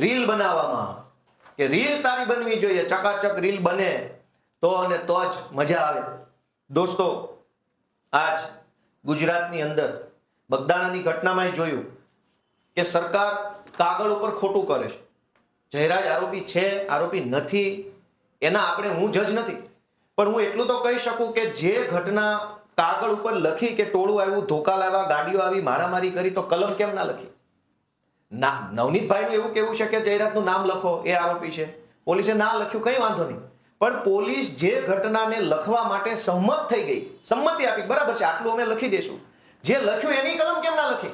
રીલ બનાવવામાં. કે રીલ સારી બનવી જોઈએ, ચકાચક રીલ બને તો અને તો જ મજા આવે. દોસ્તો, આજ ગુજરાતની અંદર બગદાણાની ઘટનામાં જોયું કે સરકાર કાગળ ઉપર ખોટું કરે છે. જયરાજ આરોપી છે, આરોપી નથી, એના આપણે હું જજ નથી, પણ હું એટલું તો કહી શકું કે જે ઘટના કાગળ ઉપર લખી કે ટોળું આવ્યું, ધોકા લાવ્યા, ગાડીઓ આવી, મારામારી કરી, તો કલમ કેમ ના લખી? નવનીતભાઈનું એવું કેવું છે કે જયરાજનું નામ લખો, એ આરોપી છે. પોલીસે ના લખ્યું, કઈ વાંધો નહીં, પણ પોલીસ જે ઘટનાને લખવા માટે સહમત થઈ ગઈ, સંમતિ આપી, બરાબર છે, આટલું અમે લખી દઈશું, જે લખ્યું એની કલમ કેમ ના લખી?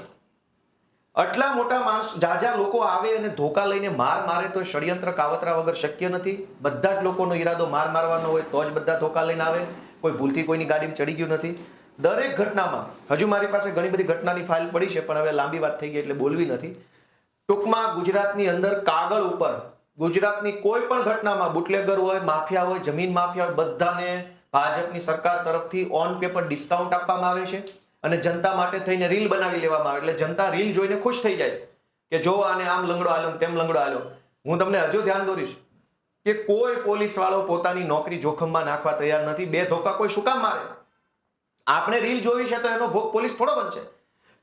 આટલા મોટા માણસ, જાજા લોકો આવે અને ધોકા લઈને મારે તો ષડયંત્ર કાવતરા વગર શક્ય નથી. બધા જ લોકોનો ઈરાદો મારવાનો હોય તો જ બધા ધોકા લઈને આવે. કોઈ ભૂલથી કોઈની ગાડીમાં ચડી ગયું નથી. દરેક ઘટનામાં, હજુ મારી પાસે ઘણી બધી ઘટનાની ફાઇલ પડી છે, પણ હવે લાંબી વાત થઈ ગઈ એટલે બોલવી નથી. ટૂંકમાં ગુજરાતની અંદર કાગળ ઉપર ગુજરાતની કોઈ પણ ઘટનામાં બુટલેગર હોય, માફિયા હોય, જમીન માફિયા હોય, બધાને ભાજપની સરકાર તરફથી ઓન પેપર ડિસ્કાઉન્ટ આપવામાં આવે છે. અને જનતા માટે થઈને રીલ બનાવી લેવામાં આવે એટલે જનતા રીલ જોઈને ખુશ થઈ જાય કે જો આને આમ લંગડો આલ્યો તેમ લંગડો આલ્યો. હું તમને હજુ ધ્યાન દોરીશ કે કોઈ પોલીસ વાળો પોતાની નોકરી જોખમમાં નાખવા તૈયાર નથી. બે ધોકા કોઈ શું કામ મારે? આપણે રીલ જોઈ છે તો એનો ભોગ પોલીસ થોડો બનશે.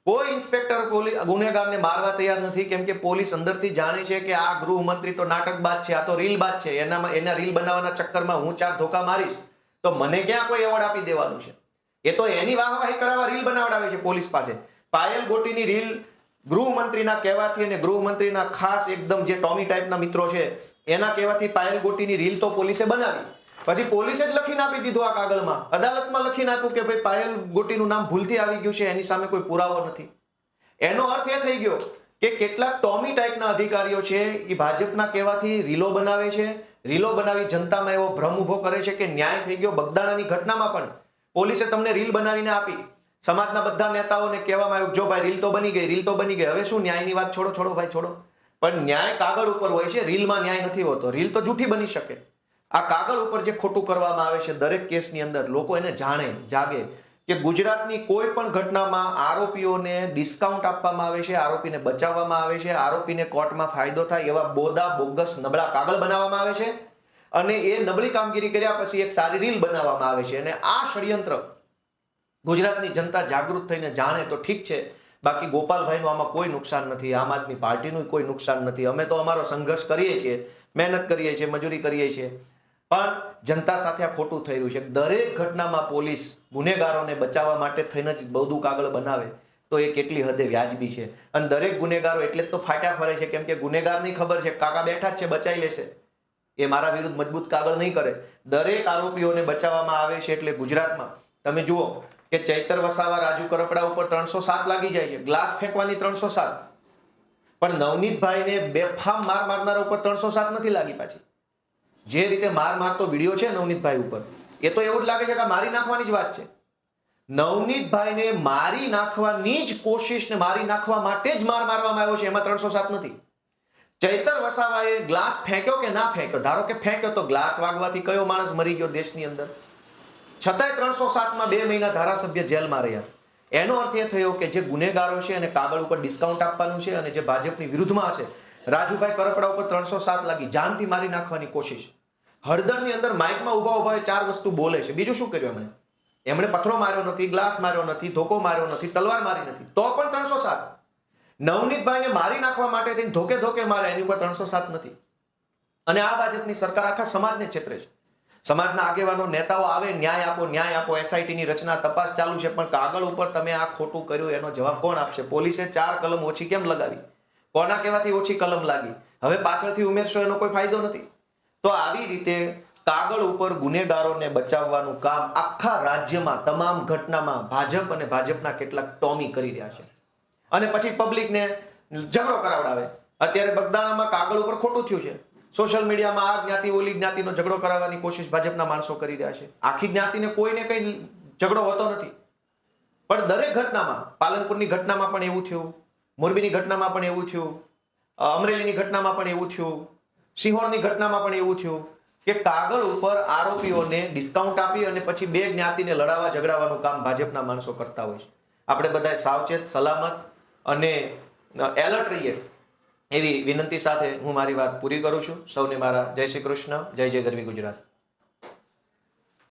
કોઈ ઇન્સ્પેક્ટર ગુનેગારને મારવા તૈયાર નથી, કેમ કે પોલીસ અંદરથી જાણે છે કે આ ગૃહમંત્રી તો નાટકબાજ છે, આ તો રીલબાજ છે. એના રીલ બનાવવાના ચક્કરમાં હું 4 ધોકા મારીશ તો મને ક્યાં કોઈ એવોર્ડ આપી દેવાનું છે? એ તો એની વાહવાહી કરાવવા રીલ બનાવડાવે છે પોલીસ પાસે. પાયલ ગોટીની રીલ ગૃહમંત્રીના કહેવાથી અને ગૃહમંત્રીના ખાસ એકદમ જે ટોમી ટાઈપના મિત્રો છે એના કહેવાથી પાયલ ગોટીની રીલ તો પોલીસે બનાવી. પછી પોલીસે જ લખીને આપી દીધું આ કાગળમાં, અદાલતમાં લખીને આપ્યું કે ભાઈ પાયલ ગોટીનું નામ ભૂલથી આવી ગયું છે, એની સામે કોઈ પુરાવો નથી. એનો અર્થ એ થઈ ગયો કે કેટલાક ટોમી ટાઈપના અધિકારીઓ છે એ ભાજપના કહેવાથી રીલો બનાવે છે, રીલો બનાવી જનતામાં એવો ભ્રમ ઉભો કરે છે કે ન્યાય થઈ ગયો. બગદાણાની ઘટનામાં પણ પોલીસે તમને રીલ બનાવીને આપી, સમાજના બધા નેતાઓને કહેવામાં આવ્યું જો ભાઈ રીલ તો બની ગઈ, રીલ તો બની ગઈ, હવે શું ન્યાયની વાત છોડો ભાઈ છોડો. પણ ન્યાય કાગળ ઉપર હોય છે, રીલમાં ન્યાય નથી હોતો. રીલ તો જૂઠી બની શકે. આ કાગળ ઉપર જે ખોટું કરવામાં આવે છે દરેક કેસની અંદર લોકો એને જાગે કે ગુજરાતની કોઈ પણ ઘટનામાં આરોપીઓને ડિસ્કાઉન્ટ આપવામાં આવે છે, આરોપીને બચાવવામાં આવે છે, આરોપીને કોર્ટમાં ફાયદો થાય એવા બોદા બોગસ નબળા કાગળ બનાવવામાં આવે છે અને એ નબળી કામગીરી કર્યા પછી એક સારી રીલ બનાવવામાં આવે છે. અને આ ષડયંત્ર ગુજરાતની જનતા જાગૃત થઈને જાણે તો ઠીક છે, બાકી ગોપાલભાઈનું આમાં કોઈ નુકસાન નથી, આમ આદમી પાર્ટીનું કોઈ નુકસાન નથી. અમે તો અમારો સંઘર્ષ કરીએ છીએ, મહેનત કરીએ છીએ, મજૂરી કરીએ છીએ, પણ જનતા સાથે આ ખોટું થઈ રહ્યું છે. દરેક ઘટનામાં પોલીસ ગુનેગારોને બચાવવા માટે થઈને જ બધું કાગળ બનાવે તો એ કેટલી હદે વ્યાજબી છે. અને દરેક ગુનેગારો એટલે જ તો ફાટ્યા ફરે છે, કેમ કે ગુનેગારની ખબર છે કાકા બેઠા જ છે, બચાવી લેશે, એ મારા વિરુદ્ધ મજબૂત કાગળ નહીં કરે. દરેક આરોપીઓને બચાવવામાં આવે છે. એટલે ગુજરાતમાં તમે જુઓ કે ચૈતર વસાવા, રાજુ કરપડા ઉપર 307 લાગી જાય છે, ગ્લાસ ફેંકવાની 307, પણ નવનીતભાઈને બેફામ મારનારા ઉપર 307 નથી લાગી. પાછી જે રીતે મારતો વિડીયો છે નવનીતભાઈ ઉપર, એ તો એવું જ લાગે છે કે મારી નાખવાની જ વાત છે. નવનીતભાઈને મારી નાખવાની જ કોશિશ ને મારી નાખવા માટે જ મારવામાં આવ્યો છે, એમાં 307 નથી. ચૈતર વસાવાએ ગ્લાસ ફેંક્યો કે ના ફેંક્યો, ધારો કે ફેંક્યો તો ગ્લાસ વાગવાથી કયો માણસ મરી ગયો દેશની અંદર? છતાંય 307માં 2 મહિના ધારાસભ્ય જેલમાં રહ્યા. એનો અર્થ એ થયો કે જે ગુનેગારો છે એને કાગળ ઉપર ડિસ્કાઉન્ટ આપવાનું છે અને જે ભાજપની વિરુદ્ધમાં હશે, રાજુભાઈ કરપડા ઉપર 307 લાગી, જાનથી મારી નાખવાની કોશિશ. હળદરની અંદર માઇકમાં ઉભા 4 વસ્તુ બોલે છે, બીજું શું કર્યું એમણે પથ્થરો માર્યો નથી, ગ્લાસ માર્યો નથી, ધોકો માર્યો નથી, તલવાર મારી નથી, તો પણ 307. નવનીતભાઈને મારી નાખવા માટે થઈને ધોકે મારે, એની ઉપર 307 નથી. અને આ ભાજપની સરકાર આખા સમાજને છેતરે છે. સમાજના આગેવાનો નેતાઓ આવે, ન્યાય આપો, એસઆઈટીની રચના, તપાસ ચાલુ છે, પણ કાગળ ઉપર તમે આ ખોટું કર્યું એનો જવાબ કોણ આપશે? પોલીસે 4 કલમ ઓછી કેમ લગાવી? કોના કહેવાથી ઓછી કલમ લાગી? હવે પાછળથી ઉમેરશો એનો કોઈ ફાયદો નથી. તો આવી રીતે કાગળ ઉપર ગુનેગારોને બચાવવાનું કામ આખા રાજ્યમાં તમામ ઘટનામાં ભાજપ અને ભાજપના કેટલાક ટોમી કરી રહ્યા છે અને પછી પબ્લિકને ઝઘડો કરાવડાવે. અત્યારે બગદાણામાં કાગળ ઉપર ખોટું થયું છે, સોશિયલ મીડિયામાં આ જ્ઞાતિ ઓલી જ્ઞાતિનો ઝઘડો કરાવવાની કોશિશ ભાજપના માણસો કરી રહ્યા છે. આખી જ્ઞાતિને કોઈને કઈ ઝઘડો હોતો નથી, પણ દરેક ઘટનામાં, પાલનપુરની ઘટનામાં પણ એવું થયું, મોરબીની ઘટનામાં પણ એવું થયું, અમરેલીની ઘટનામાં પણ એવું થયું, સિંહોરની ઘટનામાં પણ એવું થયું કે કાગળ ઉપર આરોપીઓને ડિસ્કાઉન્ટ આપી અને પછી 2 જ્ઞાતિને લડાવવા ઝઘડાવવાનું કામ ભાજપના માણસો કરતા હોય છે. આપણે બધા સાવચેત, સલામત અને એલર્ટ રહીએ એવી વિનંતી સાથે હું મારી વાત પૂરી કરું છું. સૌને મારા જય શ્રી કૃષ્ણ, જય ગરવી ગુજરાત.